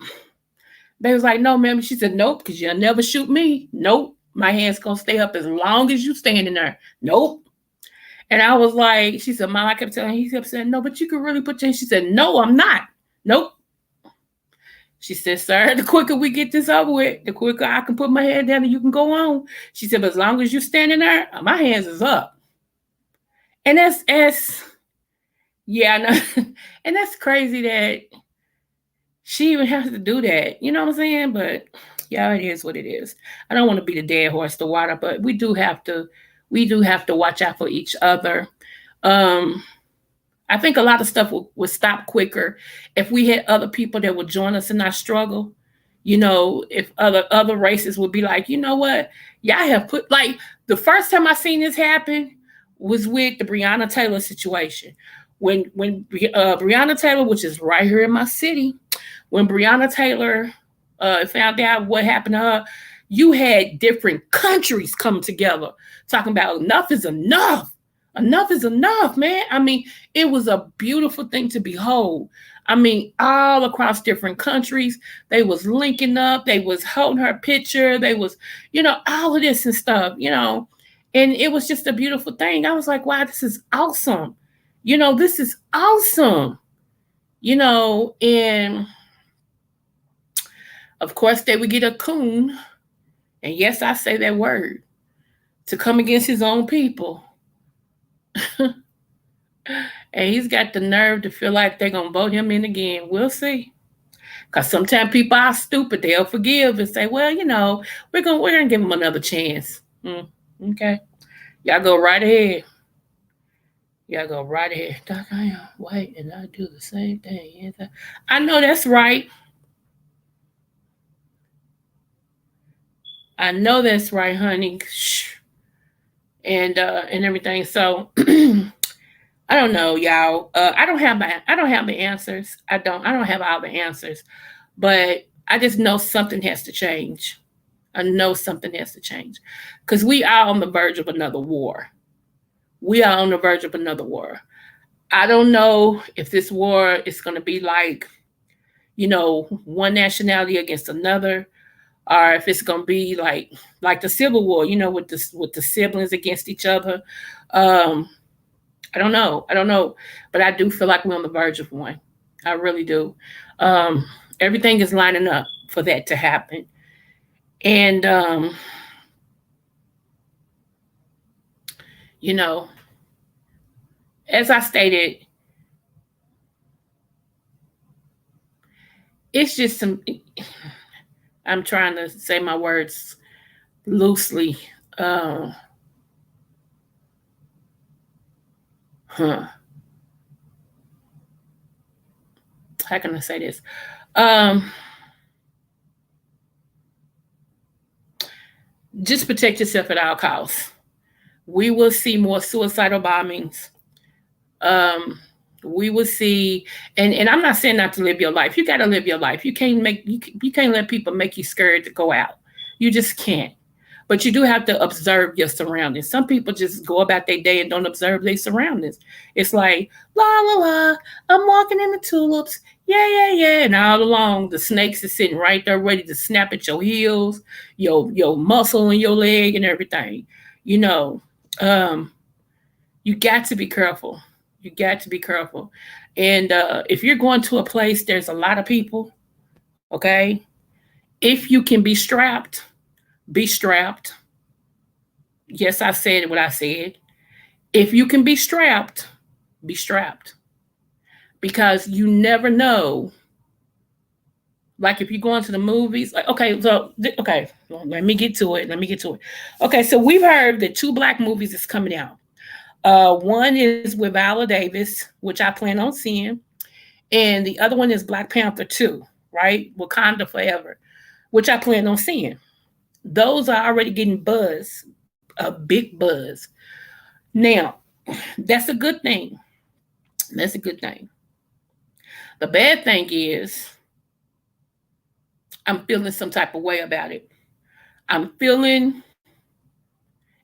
They was like, no, ma'am. She said, nope, because you'll never shoot me. Nope. My hands gonna stay up as long as you standing there. Nope. And I was like, she said, Mom, I kept telling her, he kept saying, no, but you can really put your, she said, no, I'm not. Nope. She said, sir, the quicker we get this over with, the quicker I can put my head down and you can go on. She said, but as long as you're standing there, my hands is up. And that's yeah, I know. And that's crazy that she even has to do that. You know what I'm saying? But yeah, it is what it is. I don't want to be the dead horse to water, but we do have to watch out for each other. Um, I think a lot of stuff would stop quicker if we had other people that would join us in our struggle. If other races would be like, you know what, y'all have put like the first time I seen this happen was with the Breonna Taylor situation. When Breonna Taylor, which is right here in my city, when Breonna Taylor found out what happened to her, you had different countries come together talking about enough is enough. Enough is enough, man. I mean, it was a beautiful thing to behold. I mean, all across different countries, they was linking up, they was holding her picture, they was, all of this and stuff. And it was just a beautiful thing. I was like, wow, this is awesome. This is awesome. And of course they would get a coon, and yes, I say that word, to come against his own people. And he's got the nerve to feel like they're gonna vote him in again. We'll see. Cause sometimes people are stupid. They'll forgive and say, "Well, we're gonna give him another chance." Okay, y'all go right ahead. Y'all go right ahead. Doc, I am white and I do the same thing. I know that's right. I know that's right, honey. Shh. And everything. So I don't know, y'all. I don't have the answers. I don't have all the answers, but I just know something has to change. I know something has to change because we are on the verge of another war. We are on the verge of another war. I don't know if this war is going to be like, one nationality against another, or if it's going to be like the Civil War, with the siblings against each other. Um, I don't know. I don't know. But I do feel like we're on the verge of one. I really do. Um, Everything is lining up for that to happen. And, you know, as I stated, it's just some, I'm trying to say my words loosely. Uh, huh. How can I say this? Um, just protect yourself at all costs. We will see more suicidal bombings. Um, we will see, and I'm not saying not to live your life. You got to live your life. You can't let people make you scared to go out. You just can't. But you do have to observe your surroundings. Some people just go about their day and don't observe their surroundings. It's like la la la. I'm walking in the tulips. Yeah, yeah, yeah. And all along, the snakes is sitting right there, ready to snap at your heels, your muscle in your leg, and everything. You know, um, you got to be careful. You got to be careful. And if you're going to a place, there's a lot of people. Okay, if you can be strapped, be strapped. Yes, I said what I said. If you can be strapped because you never know. Like if you go into the movies, like okay, well, let me get to it. Let me get to it. Okay, so we've heard that two black movies is coming out. One is with Viola Davis, which I plan on seeing, and the other one is Black Panther 2, right? Wakanda Forever, which I plan on seeing. Those are already getting buzz, a big buzz. Now, that's a good thing. That's a good thing. The bad thing is I'm feeling some type of way about it. I'm feeling,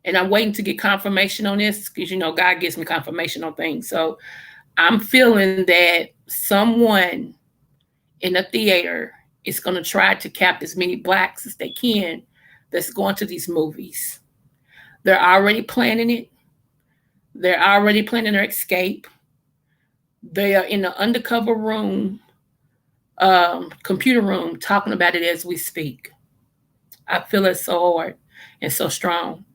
and I'm waiting to get confirmation on this because God gives me confirmation on things. So I'm feeling that someone in a theater is going to try to cap as many blacks as they can that's going to these movies. They're already planning it. They're already planning their escape. They are in the undercover room, computer room, talking about it as we speak. I feel it so hard and so strong.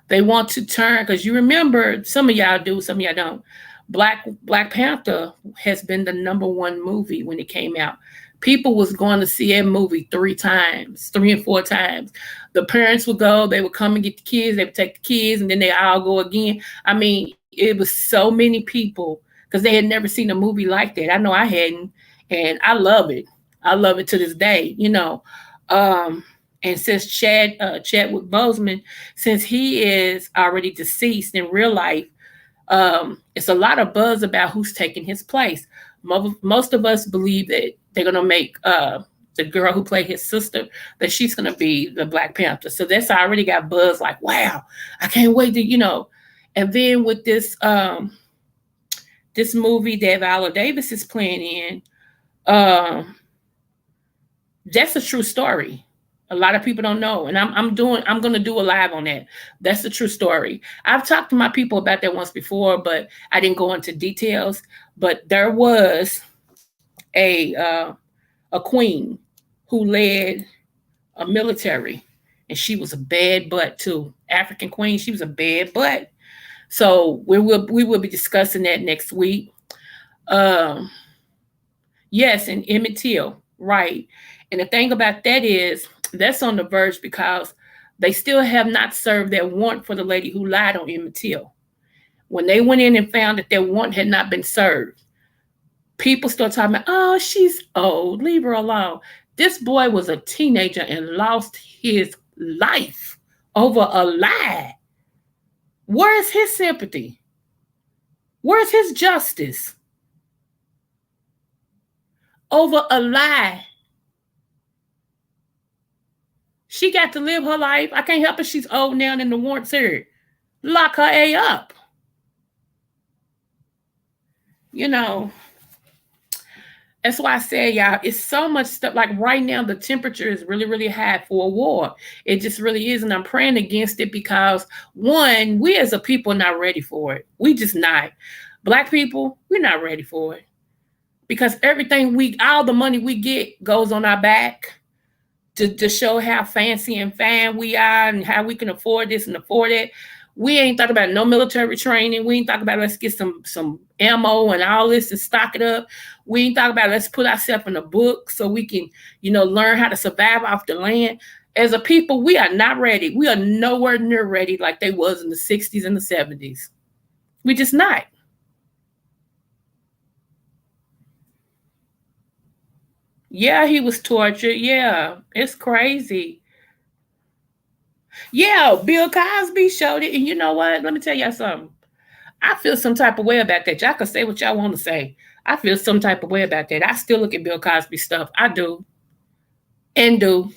They want to turn, because you remember, some of y'all do, some of y'all don't. Black Panther has been the number one movie when it came out. People was going to see that movie 3 times, 3 and 4 times. The parents would go, they would come and get the kids, they would take the kids, and then they all go again. I mean, it was so many people because they had never seen a movie like that. I know I hadn't, and I love it. I love it to this day. Um, and since Chadwick Boseman, since he is already deceased in real life, it's a lot of buzz about who's taking his place. Most of us believe that they're gonna make the girl who played his sister, that she's gonna be the Black Panther. So that's already got buzz. Like, wow, I can't wait to. And then with this movie that Viola Davis is playing in, um, that's a true story. A lot of people don't know, and I'm gonna do a live on that. That's the true story. I've talked to my people about that once before, but I didn't go into details. But there was a queen who led a military, and she was a bad butt too. African queen, she was a bad butt. So we will be discussing that next week. Um, yes, and Emmett Till, right? And the thing about that is that's on the verge because they still have not served their warrant for the lady who lied on Emmett Till. When they went in and found that their warrant had not been served, people start talking about, oh, she's old, leave her alone. This boy was a teenager and lost his life over a lie. Where's his sympathy? Where's his justice? Over a lie. She got to live her life. I can't help it. She's old now and the warrant's here. Lock her up. You know, that's why I said, y'all, it's so much stuff. Like right now, the temperature is really, really high for a war. It just really is. And I'm praying against it because, one, we as a people are not ready for it. We just not. Black people, we're not ready for it. Because all the money we get goes on our back to show how fancy and fine we are and how we can afford this and afford it. We ain't talking about no military training. We ain't talking about let's get some ammo and all this and stock it up. We ain't talking about let's put ourselves in a book so we can, learn how to survive off the land. As a people, we are not ready. We are nowhere near ready like they was in the 60s and the 70s. We just not. Yeah, he was tortured. Yeah, it's crazy. Yeah, Bill Cosby showed it. And you know what? Let me tell y'all something. I feel some type of way about that. Y'all can say what y'all want to say. I feel some type of way about that. I still look at Bill Cosby stuff. I do. And do.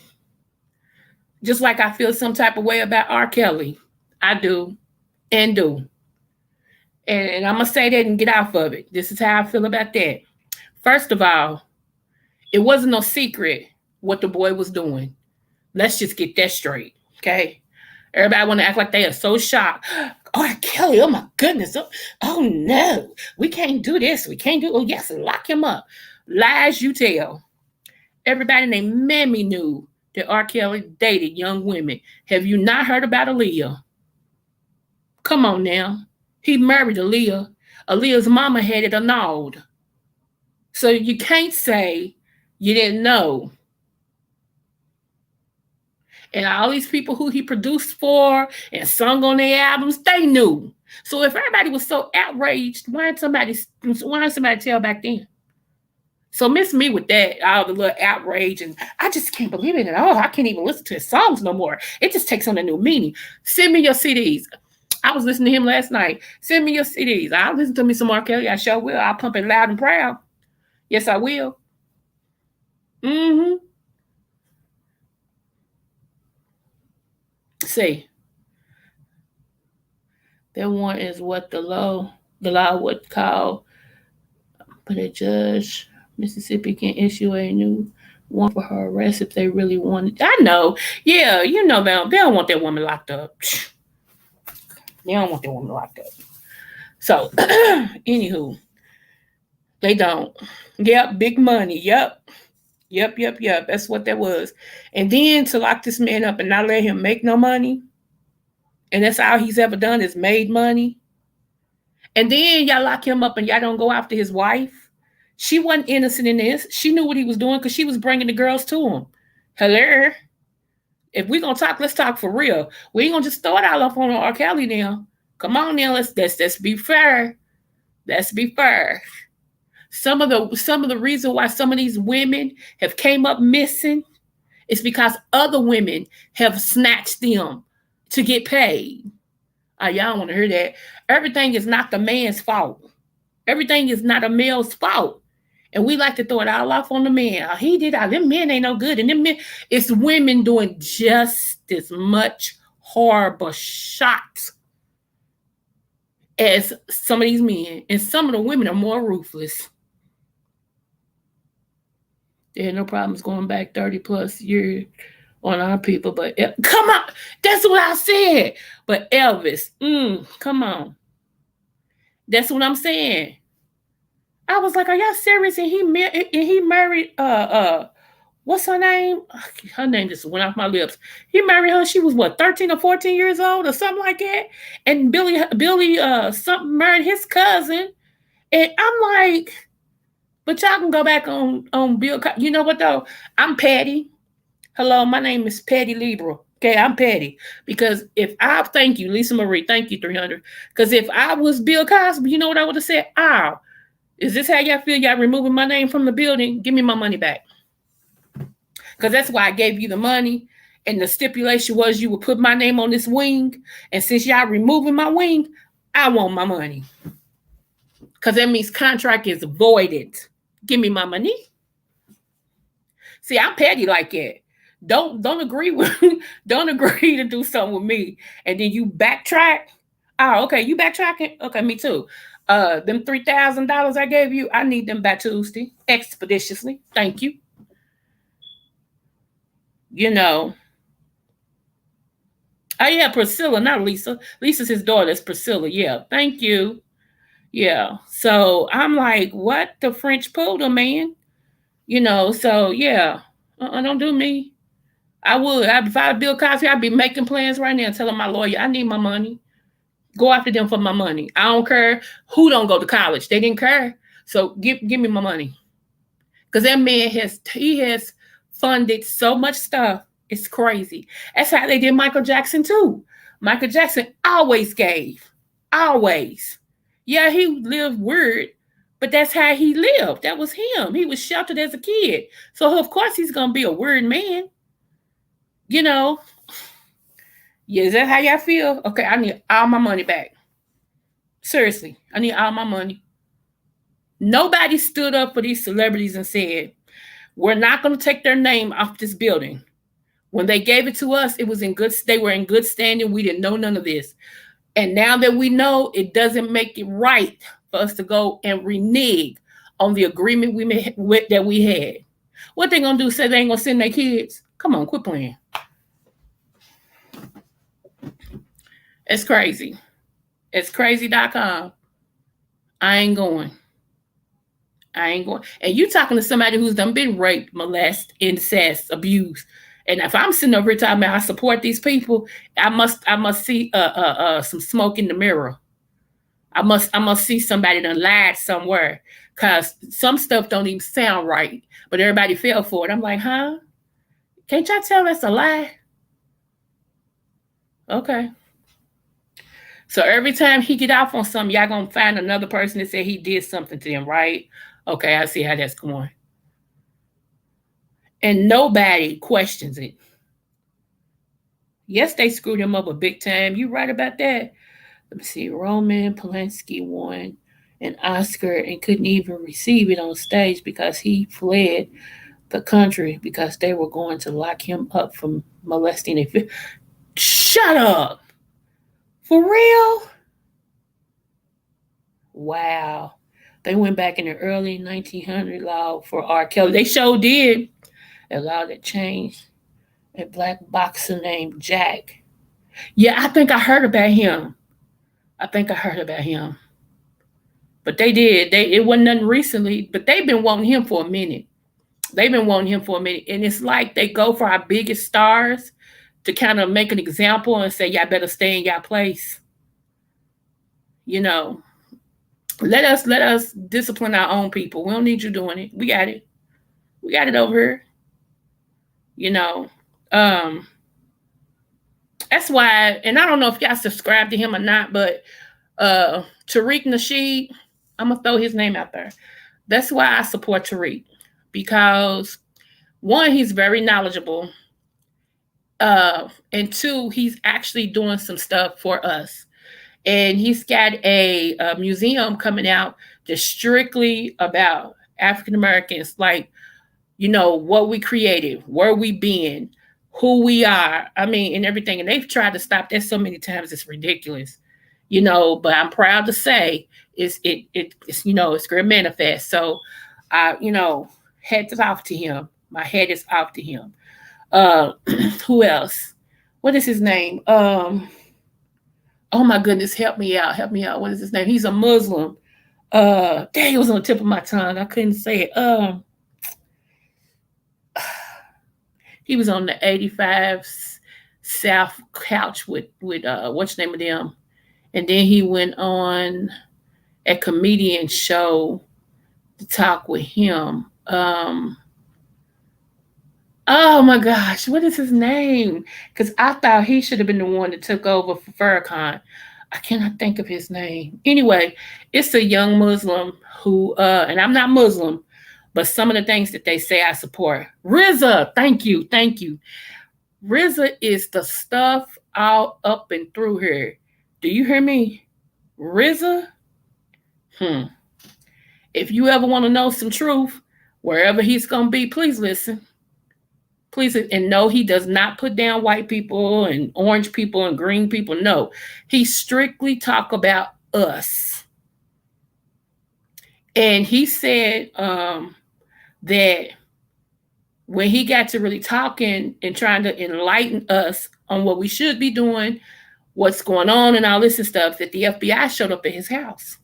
Just like I feel some type of way about R. Kelly. I do. And do. And I'm going to say that and get off of it. This is how I feel about that. First of all, it wasn't no secret what the boy was doing. Let's just get that straight. Okay? Everybody want to act like they are so shocked. Oh, Kelly, oh my goodness. Oh no, we can't do this. We can't do, oh yes, lock him up. Lies you tell. Everybody named Mammy knew that R. Kelly dated young women. Have you not heard about Aaliyah? Come on now. He married Aaliyah. Aaliyah's mama had it annulled. So you can't say you didn't know. And all these people who he produced for and sung on their albums, they knew. So if everybody was so outraged, why didn't somebody tell back then? So miss me with that, all the little outrage, and I just can't believe it at all. I can't even listen to his songs no more. It just takes on a new meaning. Send me your CDs. I was listening to him last night. Send me your CDs. I'll listen to me some R. Kelly. I sure will. I'll pump it loud and proud. Yes, I will. Mm-hmm. See, that one is what the law would call, but a judge, Mississippi can issue a new One for her arrest if they really wanted. I know. Yeah, they don't want that woman locked up. They don't want that woman locked up. So, anywho, they don't. Yep, big money. Yep. Yep. That's what that was. And then to lock this man up and not let him make no money, and that's all he's ever done is made money. And then y'all lock him up and y'all don't go after his wife. She wasn't innocent in this. She knew what he was doing because she was bringing the girls to him. Hello. If we gonna talk, let's talk for real. We ain't gonna just throw it all up on R. Kelly now. Come on now, let's be fair. Let's be fair. Some of the reason why some of these women have came up missing is because other women have snatched them to get paid. Y'all don't want to hear that. Everything is not the man's fault. Everything is not a male's fault. And we like to throw it all off on the man. He did all. Them men ain't no good. And them men, it's women doing just as much horrible shots as some of these men. And some of the women are more ruthless. They had no problems going back 30 plus years on our people. But come on. That's what I said. But Elvis, come on. That's what I'm saying. I was like, are y'all serious? And he married what's her name? Her name just went off my lips. He married her. She was what, 13 or 14 years old or something like that. And Billy something married his cousin. And I'm like, but y'all can go back on Bill. You know what though? I'm petty. Hello, my name is Petty Libra. Okay, I'm petty because if I thank you, Lisa Marie, thank you 300. Because if I was Bill Cosby, you know what I would have said? Oh, is this how y'all feel? Y'all removing my name from the building? Give me my money back. Because that's why I gave you the money. And the stipulation was you would put my name on this wing. And since y'all removing my wing, I want my money. Because that means contract is voided. Give me my money. See, I'm petty like that. Don't agree with don't agree to do something with me. And then you backtrack. Oh, okay. You backtracking? Okay, me too. Them $3,000 I gave you, I need them by Tuesday. Expeditiously. Thank you. You know. Oh yeah, Priscilla, not Lisa. Lisa's his daughter. It's Priscilla. Yeah. Thank you. Yeah. So I'm like, what the French poodle, man? So yeah. Don't do me. I would. If I Bill Cosby, I'd be making plans right now and telling my lawyer, I need my money. Go after them for my money. I don't care who don't go to college. They didn't care. So give me my money. Because that man has funded so much stuff. It's crazy. That's how they did Michael Jackson too. Michael Jackson always gave. Always. Yeah, he lived weird, but that's how he lived. That was him. He was sheltered as a kid. So of course he's gonna be a weird man. You know. Yeah, is that how y'all feel? Okay, I need all my money back. Seriously, I need all my money. Nobody stood up for these celebrities and said, we're not going to take their name off this building. When they gave it to us, they were in good standing. We didn't know none of this. And now that we know, it doesn't make it right for us to go and renege on the agreement that we had. What they going to do? Say they ain't going to send their kids? Come on, quit playing. It's crazy. It's crazy.com. I ain't going. And you talking to somebody who's done been raped, molested, incest, abused. And if I'm sitting over here talking about I support these people, I must see some smoke in the mirror. I must see somebody done lied somewhere. Cause some stuff don't even sound right. But everybody fell for it. I'm like, huh? Can't y'all tell that's a lie? Okay. So every time he get off on something, y'all gonna find another person that said he did something to them, right? Okay, I see how that's going. And nobody questions it. Yes, they screwed him up a big time. You right about that. Let me see. Roman Polanski won an Oscar and couldn't even receive it on stage because he fled the country because they were going to lock him up for molesting a. Shut up. For real? Wow. They went back in the early 1900 law for R. Kelly. They sure did. A law that changed a black boxer named Jack. Yeah, I think I heard about him. I think I heard about him. But they did. It wasn't nothing recently, but they've been wanting him for a minute. They've been wanting him for a minute. And it's like they go for our biggest stars to kind of make an example and say, y'all better stay in y'all place. You know, let us discipline our own people. We don't need you doing it. We got it. We got it over here. You know. Um, that's why, and I don't know if y'all subscribe to him or not, but Tariq Nasheed, I'm gonna throw his name out there. That's why I support Tariq. Because one, he's very knowledgeable. And two, he's actually doing some stuff for us. And he's got a museum coming out that's strictly about African Americans, like, what we created, where we been, who we are. I mean, and everything. And they've tried to stop that so many times, it's ridiculous. But I'm proud to say it's going to manifest. So I, heads off to him. My head is off to him. Uh, who else? What is his name? Oh my goodness, help me out, help me out. What is his name? He's a Muslim. Dang, it was on the tip of my tongue. I couldn't say it. He was on the 85 South couch with what's the name of them? And then he went on a comedian show to talk with him. Oh my gosh, what is his name? Because I thought he should have been the one that took over for Farrakhan. I cannot think of his name. Anyway, it's a young Muslim who, and I'm not Muslim, but some of the things that they say I support. RZA, thank you, thank you. RZA is the stuff all up and through here. Do you hear me? RZA? If you ever want to know some truth, wherever he's going to be, please listen. Please, and no, he does not put down white people and orange people and green people. No, he strictly talk about us. And he said that when he got to really talking and trying to enlighten us on what we should be doing, what's going on and all this and stuff, that the FBI showed up at his house.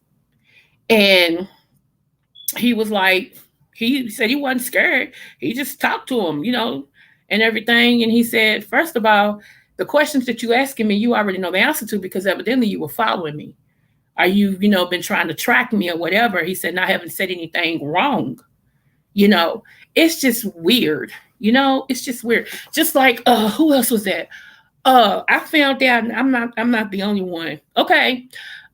And he was like, he said he wasn't scared. He just talked to him, and everything. And he said, first of all, the questions that you asking me, you already know the answer to, because evidently you were following me. Are you, been trying to track me or whatever? He said, I haven't said anything wrong. It's just weird. It's just weird. Just like, who else was that? I found out, I'm not the only one. Okay.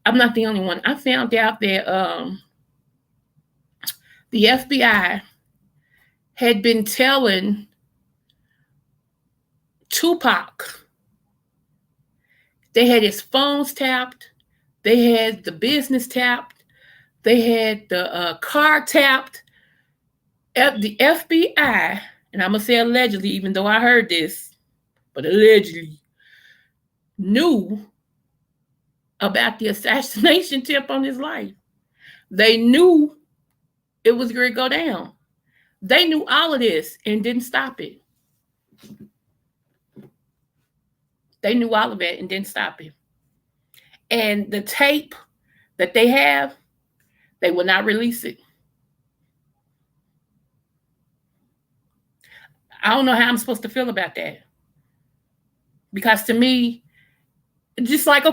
I'm not the only one. I found out that the FBI had been telling Tupac, they had his phones tapped, they had the business tapped, they had the car tapped. The FBI, and I'm going to say allegedly, even though I heard this, but allegedly knew about the assassination tip on his life. They knew it was going to go down. They knew all of this and didn't stop it. They knew all of it and didn't stop it. And the tape that they have, they will not release it. I don't know how I'm supposed to feel about that. Because to me, just like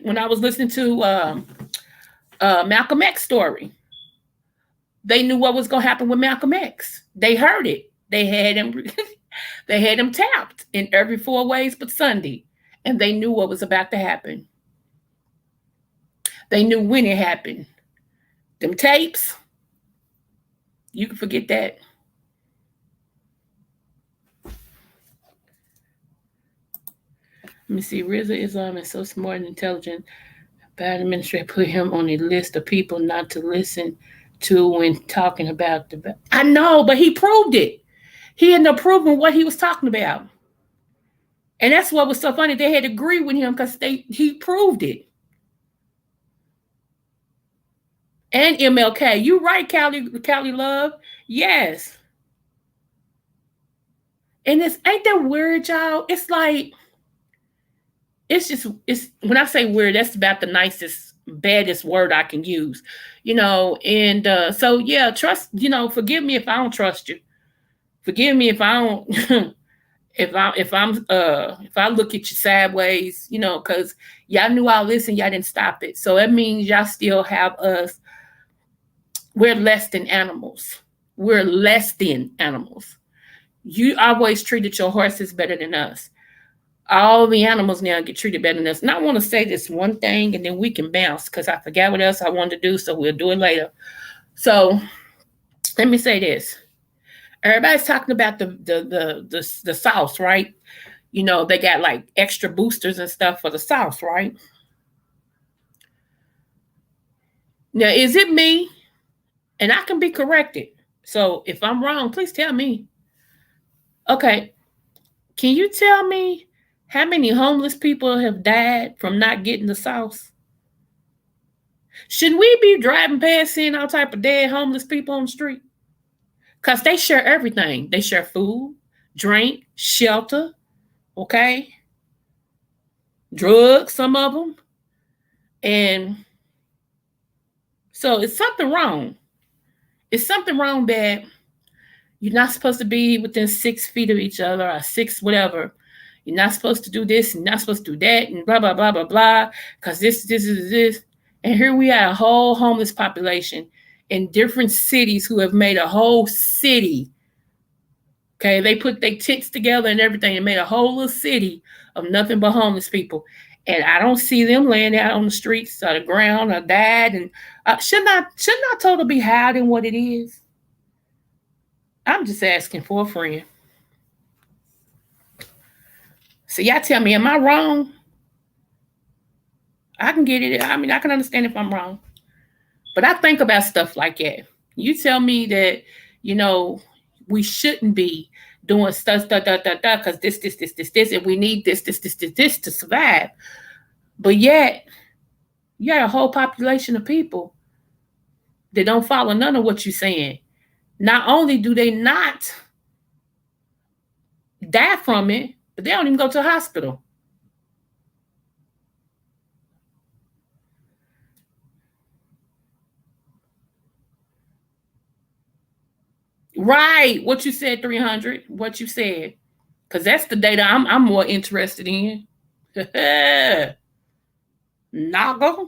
when I was listening to Malcolm X story, they knew what was going to happen with Malcolm X. They heard it. They had him they had him tapped in every 4 ways but Sunday. And they knew what was about to happen. They knew when it happened. Them tapes, you can forget that. Let me see. Rizza Islam is so smart and intelligent. Bad administrator put him on a list of people not to listen to when talking about the. I know, but he proved it. He ended up proving what he was talking about. And that's what was so funny. They had to agree with him because he proved it. And MLK. You right, Callie Love. Yes. And it's ain't that weird, y'all? It's like it's when I say weird, that's about the nicest, baddest word I can use, And so yeah, trust. Forgive me if I don't trust you. Forgive me if I don't. if I look at you sideways, because y'all knew all this and y'all didn't stop it. So that means y'all still have us. We're less than animals. We're less than animals. You always treated your horses better than us. All the animals now get treated better than us. And I want to say this one thing and then we can bounce because I forgot what else I wanted to do, so we'll do it later. So let me say this. Everybody's talking about the sauce, right? They got like extra boosters and stuff for the sauce, right? Now, is it me? And I can be corrected. So if I'm wrong, please tell me. Okay, can you tell me how many homeless people have died from not getting the sauce? Should we be driving past seeing all type of dead homeless people on the street? Because they share everything. They share food, drink, shelter, okay? Drugs, some of them. And so it's something wrong. It's something wrong that you're not supposed to be within 6 feet of each other or six, whatever. You're not supposed to do this and not supposed to do that and blah, blah, blah, blah, blah. Because this is this. And here we are, a whole homeless population in different cities who have made a whole city. Okay, they put their tents together and everything and made a whole little city of nothing but homeless people. And I don't see them laying out on the streets or the ground or died. And shouldn't I totally be hiding what it is? I'm just asking for a friend. So y'all tell me, am I wrong? I can get it. I mean, I can understand if I'm wrong. But I think about stuff like that. You tell me that, you know, we shouldn't be doing stuff, because this, and we need this to survive. But yet, you got a whole population of people that don't follow none of what you're saying. Not only do they not die from it, but they don't even go to the hospital. Right. What you said, 300. What you said. Because that's the data I'm more interested in. Naga.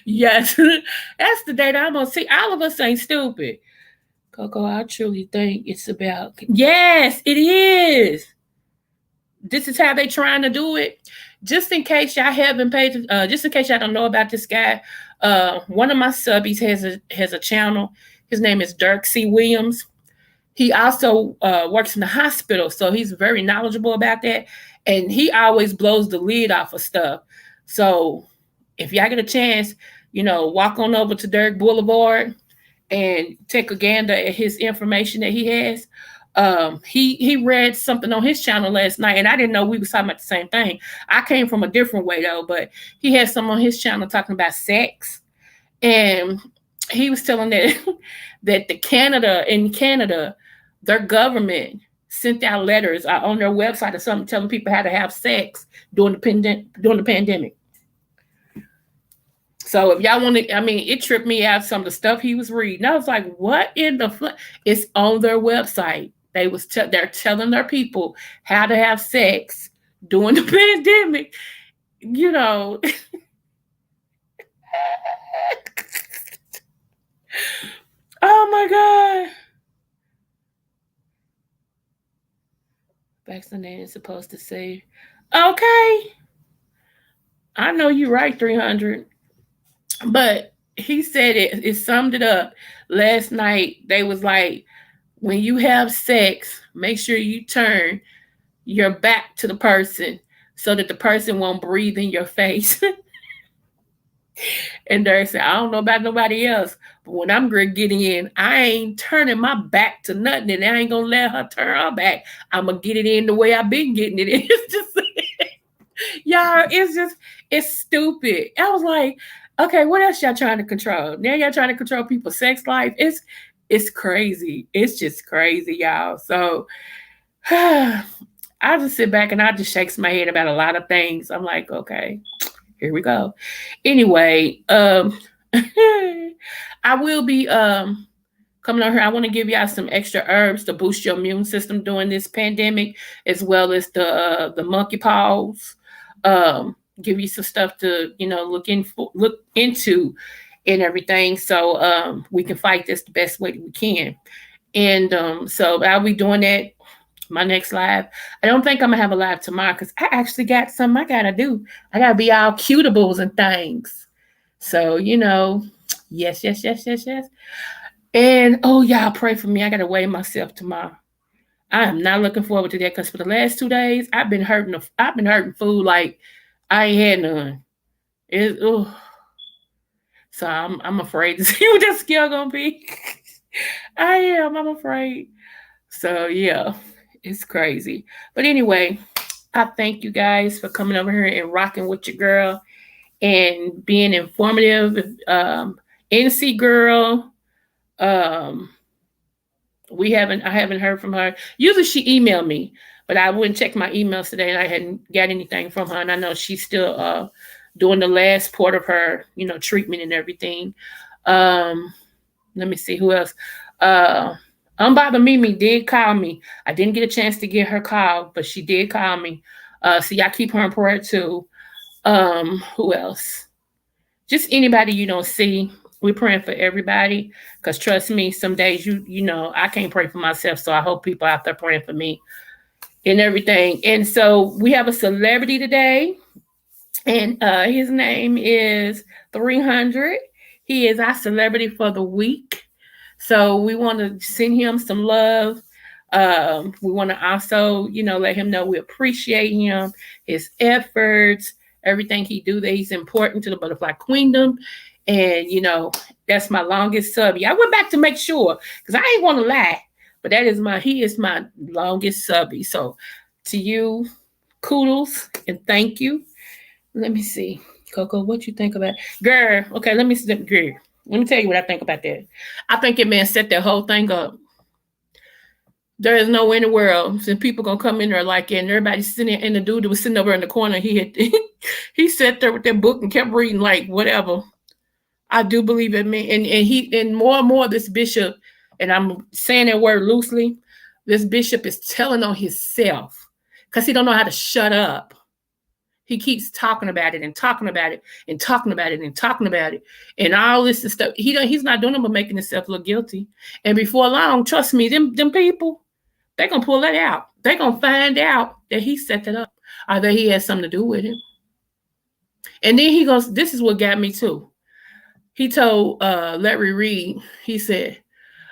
Yes. That's the data I'm going to see. All of us ain't stupid. Coco, I truly think it's about. Yes, it is. This is how they trying to do it. Just in case y'all haven't paid, just in case y'all don't know about this guy, one of my subbies has a channel. His name is Dirk C. Williams. He also works in the hospital, so he's very knowledgeable about that. And he always blows the lid off of stuff. So if y'all get a chance, walk on over to Dirk Boulevard and take a gander at his information that he has. He read something on his channel last night, and I didn't know we was talking about the same thing. I came from a different way though, but he had some on his channel talking about sex, and he was telling that that in Canada, their government sent out letters on their website or something telling people how to have sex during the pandemic. So if y'all want to, I mean, it tripped me out some of the stuff he was reading. I was like, "What in the?" It's on their website. They're telling their people how to have sex during the pandemic. You know. Oh my god. Vaccinated is supposed to say, okay. I know you're right, 300. But he said it summed it up. Last night, they was like, when you have sex, make sure you turn your back to the person so that the person won't breathe in your face. And Derek said, I don't know about nobody else, but when I'm getting in, I ain't turning my back to nothing, and I ain't gonna let her turn her back. I'm gonna get it in the way I've been getting it. It's just, y'all, it's stupid. I was like, okay, what else y'all trying to control? Now y'all trying to control people's sex life. It's crazy. It's just crazy, y'all. So I just sit back and I just shakes my head about a lot of things. I'm like, okay, here we go. Anyway, I will be coming on here. I want to give y'all some extra herbs to boost your immune system during this pandemic, as well as the monkey paws. Give you some stuff to look into and everything, so we can fight this the best way we can. And so I'll be doing that my next live. I don't think I'm gonna have a live tomorrow because I actually got something I gotta do. I gotta be all cutables and things. So yes, yes, yes, yes, yes. And oh y'all pray for me. I gotta weigh myself tomorrow. I am not looking forward to that because for the last 2 days I've been hurting. I've been hurting food like I ain't had none. It, oh, so I'm afraid to see what that scale gonna be. I am. I'm afraid. So yeah, it's crazy. But anyway, I thank you guys for coming over here and rocking with your girl and being informative. NC girl, um, I haven't heard from her. Usually she emailed me, but I wouldn't check my emails today and I hadn't got anything from her. And I know she's still doing the last part of her, treatment and everything. Um, Let me see who else. Uh Unbother Mimi did call me. I didn't get a chance to get her call, but she did call me. So y'all keep her in prayer too. Who else? Just anybody you don't see. We're praying for everybody. Cause trust me, some days I can't pray for myself. So I hope people out there praying for me and everything. And so we have a celebrity today. And his name is 300. He is our celebrity for the week. So we want to send him some love. We want to also, let him know we appreciate him, his efforts, everything he do. That he's important to the Butterfly Queendom, and that's my longest subby. I went back to make sure because I ain't want to lie, but he is my longest subby. So to you, kudos and thank you. Let me see, Coco, what you think about girl? Okay, let me see, girl. Let me tell you what I think about that. I think it man set that whole thing up. There is no way in the world since people gonna come in there like it, and everybody's sitting there, and the dude that was sitting over in the corner, he sat there with that book and kept reading like whatever. I do believe it, man, and more and more this bishop, and I'm saying that word loosely, this bishop is telling on himself because he don't know how to shut up. He keeps talking about it and talking about it and talking about it and talking about it and all this and stuff. He's not doing it but making himself look guilty. And before long, trust me, them people, they're gonna pull that out. They're gonna find out that he set that up or that he has something to do with it. And then he goes, this is what got me too. He told Larry Reed, he said,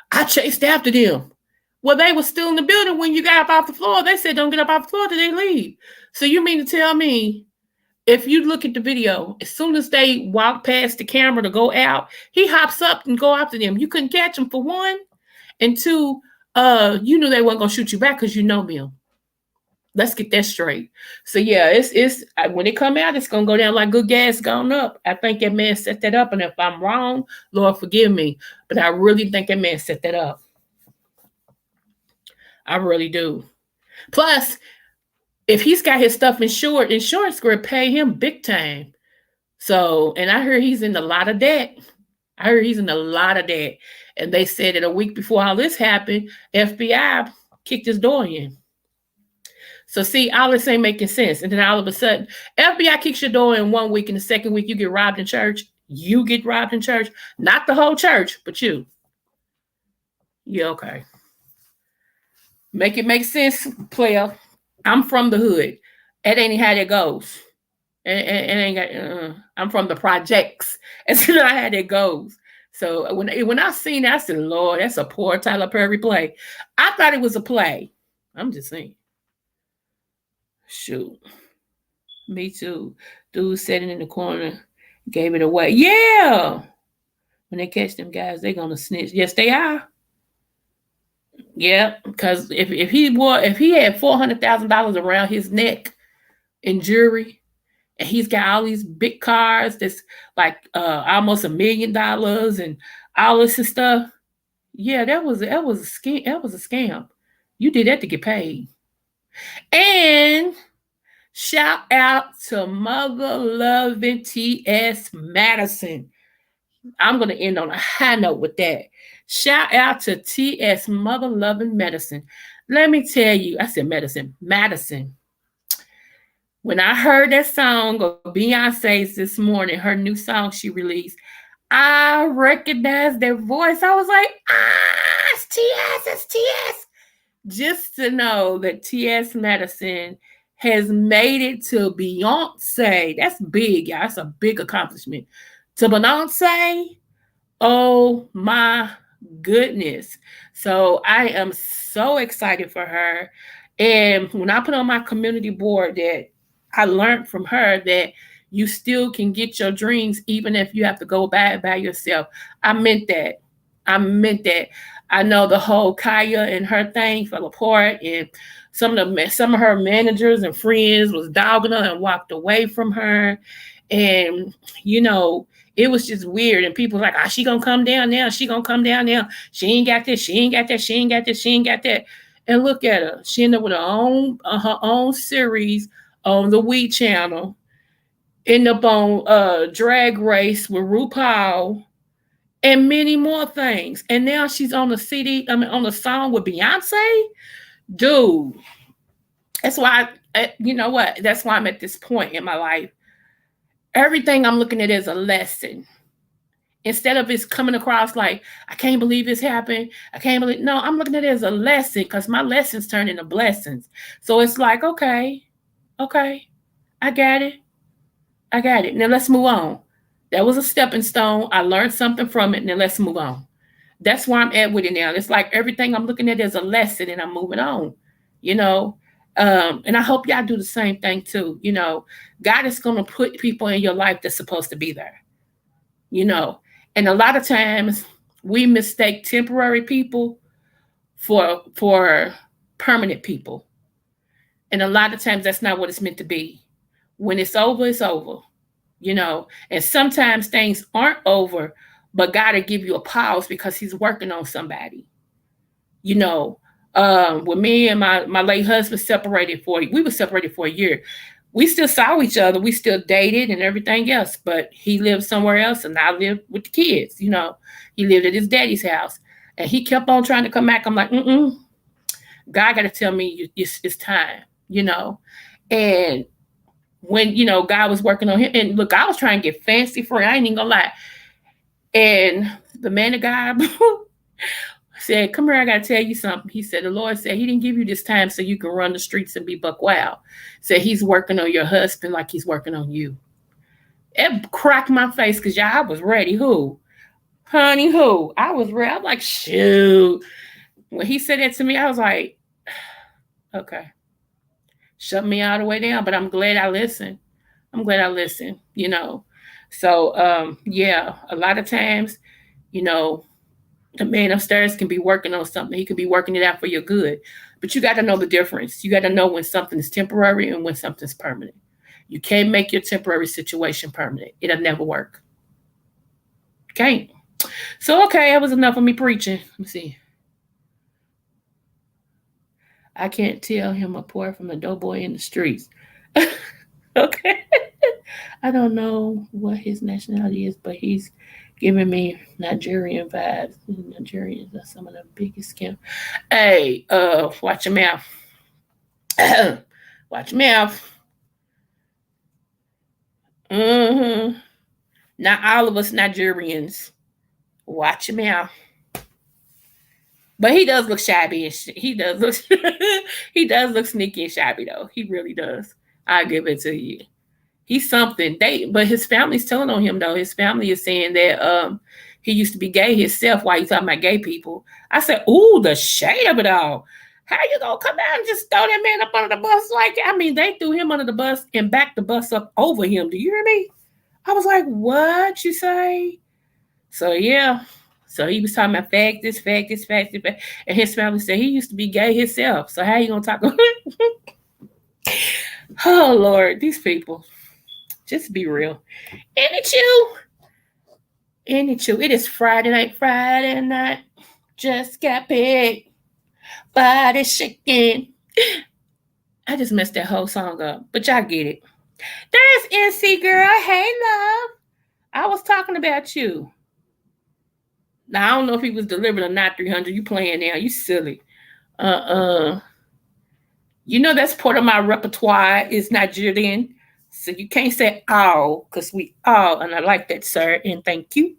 I chased after them. Well, they were still in the building when you got up off the floor. They said, don't get up off the floor till they leave. So you mean to tell me, if you look at the video, as soon as they walk past the camera to go out, he hops up and go after them. You couldn't catch him for one. And two, you knew they weren't going to shoot you back because you know them. Let's get that straight. So yeah, it's when it come out, it's gonna go down like good gas gone up. I think that man set that up, and if I'm wrong, Lord forgive me, but I really think that man set that up. I really do. Plus, if he's got his stuff insured, insurance gonna pay him big time. So, and I heard he's in a lot of debt. And they said that a week before all this happened, FBI kicked his door in. So see, all this ain't making sense. And then all of a sudden, FBI kicks your door in 1 week, and the second week you get robbed in church. You get robbed in church. Not the whole church, but you. Yeah, okay. Make it make sense, player. I'm from the hood. That ain't how that goes. It ain't got. I'm from the projects. It's not how that goes. So when I seen that, I said, Lord, that's a poor Tyler Perry play. I thought it was a play. I'm just saying. Shoot. Me too. Dude sitting in the corner, gave it away. Yeah. When they catch them guys, they're gonna snitch. Yes, they are. Yeah, because if he had $400,000 around his neck in jewelry, and he's got all these big cars that's like almost $1 million and all this and stuff, Yeah, that was a scam. That was a scam. You did that to get paid. And shout out to mother loving T.S. Madison. I'm gonna end on a high note with that. Shout out to T.S. Mother loving medicine. Let me tell you, I said medicine, Madison. When I heard that song of Beyonce's this morning, her new song she released, I recognized their voice. I was like, it's T.S., it's T.S. Just to know that T.S. Madison has made it to Beyonce. That's big, y'all. That's a big accomplishment. To Beyonce, oh my goodness. So I am so excited for her. And when I put on my community board that I learned from her that you still can get your dreams even if you have to go by yourself. I meant that. I meant that. I know the whole Kaya and her thing fell apart, and some of her managers and friends was dogging her and walked away from her. And you know, it was just weird. And people were like, she gonna come down now. She gonna come down now. She ain't got this. She ain't got that. She ain't got this. She ain't got that. And look at her. She ended up with her own series on the We channel. Ended up on Drag Race with RuPaul and many more things. And now she's on the CD. I mean, on the song with Beyonce. Dude, that's why. You know what? That's why I'm at this point in my life. Everything I'm looking at is a lesson instead of it's coming across like I can't believe this happened. I can't believe. No, I'm looking at it as a lesson because my lessons turn into blessings. So it's like, okay, okay, I got it. I got it. Now let's move on. That was a stepping stone. I learned something from it. Now let's move on. That's where I'm at with it now. It's like everything I'm looking at is a lesson and I'm moving on, you know. And I hope y'all do the same thing too. You know, God is going to put people in your life that's supposed to be there, you know. And a lot of times we mistake temporary people for permanent people. And a lot of times that's not what it's meant to be. When it's over, you know. And sometimes things aren't over, but God will give you a pause because he's working on somebody, you know. When me and my late husband we were separated for a year. We still saw each other, we still dated and everything else, but he lived somewhere else and I lived with the kids, you know. He lived at his daddy's house. And he kept on trying to come back. I'm like, God got to tell me it's time, you know. And when, you know, God was working on him, and look, I was trying to get fancy for it. I ain't even gonna lie. And the man of God said, come here, I gotta tell you something. He said, the Lord said he didn't give you this time so you can run the streets and be buck wild. Said he's working on your husband like he's working on you. It cracked my face because y'all, I was ready. Who? Honey, who? I was ready. I'm like, shoot. When he said that to me, I was like, okay. Shut me all the way down. But I'm glad I listened. I'm glad I listened, you know. So yeah, a lot of times, you know, the man upstairs can be working on something. He can be working it out for your good. But you got to know the difference. You got to know when something is temporary and when something's permanent. You can't make your temporary situation permanent. It'll never work. You can't. So, okay, that was enough of me preaching. Let me see. I can't tell him apart from a doughboy in the streets. Okay. I don't know what his nationality is, but he's giving me Nigerian vibes. Nigerians are some of the biggest scams. Hey, watch your mouth. Watch your mouth. Mm-hmm. Not all of us Nigerians. Watch your mouth. But he does look shabby. He does look. He does look sneaky and shabby though. He really does. I give it to you. He's something. But his family's telling on him though. His family is saying that he used to be gay himself while he's talking about gay people. I said, ooh, the shade of it all. How you gonna come out and just throw that man up under the bus like that? I mean, they threw him under the bus and backed the bus up over him. Do you hear me? I was like, what you say? So yeah. So he was talking about fact this, fact this, fact this, fact. And his family said he used to be gay himself. So how you gonna talk about oh Lord, these people. Just be real. Ain't it you? Ain't it you? It is Friday night, Friday night. Just got big, body shaking. I just messed that whole song up, but y'all get it. There's NC girl. Hey, love. I was talking about you. Now I don't know if he was delivered or not. 300. You playing now? You silly. Uh. You know that's part of my repertoire is Nigerian, so you can't say all because we all, and I like that, sir, and thank you.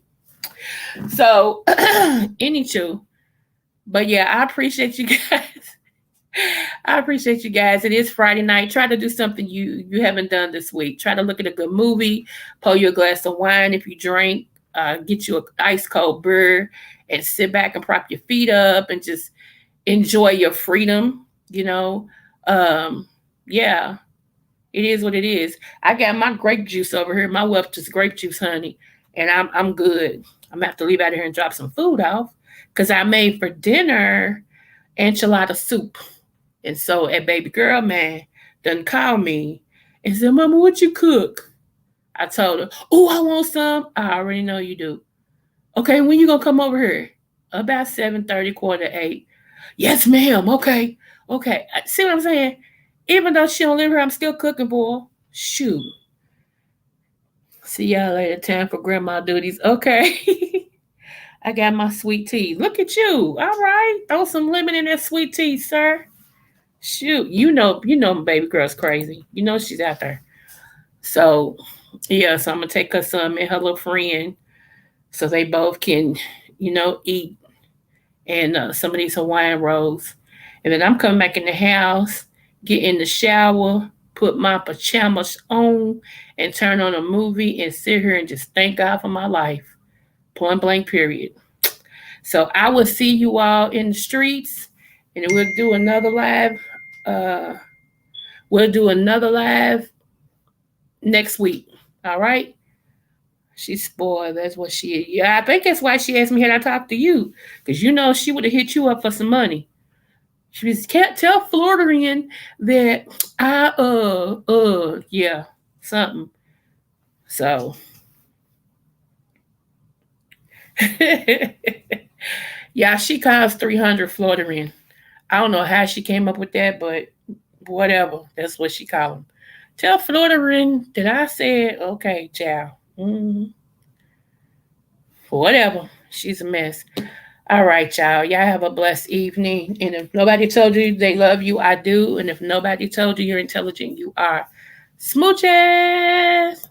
So, anywho, but yeah, I appreciate you guys. I appreciate you guys. It is Friday night. Try to do something you haven't done this week. Try to look at a good movie. Pour you a glass of wine if you drink. Get you an ice cold beer and sit back and prop your feet up and just enjoy your freedom. You know, um, yeah, it is what it is. I got my grape juice over here. My Welch's grape juice, honey, and I'm good. I'm gonna have to leave out of here and drop some food off because I made for dinner enchilada soup. And so a baby girl man done call me and said, Mama, what you cook? I told her, oh, I want some. I already know you do. Okay, when you gonna come over here? About 7:30, quarter to 8. Yes, ma'am. Okay. Okay. See what I'm saying? Even though she don't live here, I'm still cooking for her. Shoot. See y'all later. Time for grandma duties. Okay. I got my sweet tea. Look at you. All right. Throw some lemon in that sweet tea, sir. Shoot, baby girl's crazy. You know she's out there. So, yeah, so I'm gonna take her some and her little friend, so they both can, eat and some of these Hawaiian rolls. And then I'm coming back in the house, get in the shower, put my pajamas on, and turn on a movie and sit here and just thank God for my life. Point blank, period. So I will see you all in the streets, and we'll do another live. Uh, we'll do another live next week. All right. She's spoiled. That's what she is. Yeah, I think that's why she asked me had I talk to you. Because she would have hit you up for some money. She was can't tell Floridian that yeah, something. So yeah, she costs 300 Floridian. I don't know how she came up with that, but whatever. That's what she called them. Tell Floridian that I said, okay, child. Mm-hmm. Whatever. She's a mess. All right, y'all. Y'all have a blessed evening. And if nobody told you they love you, I do. And if nobody told you you're intelligent, you are. Smooches.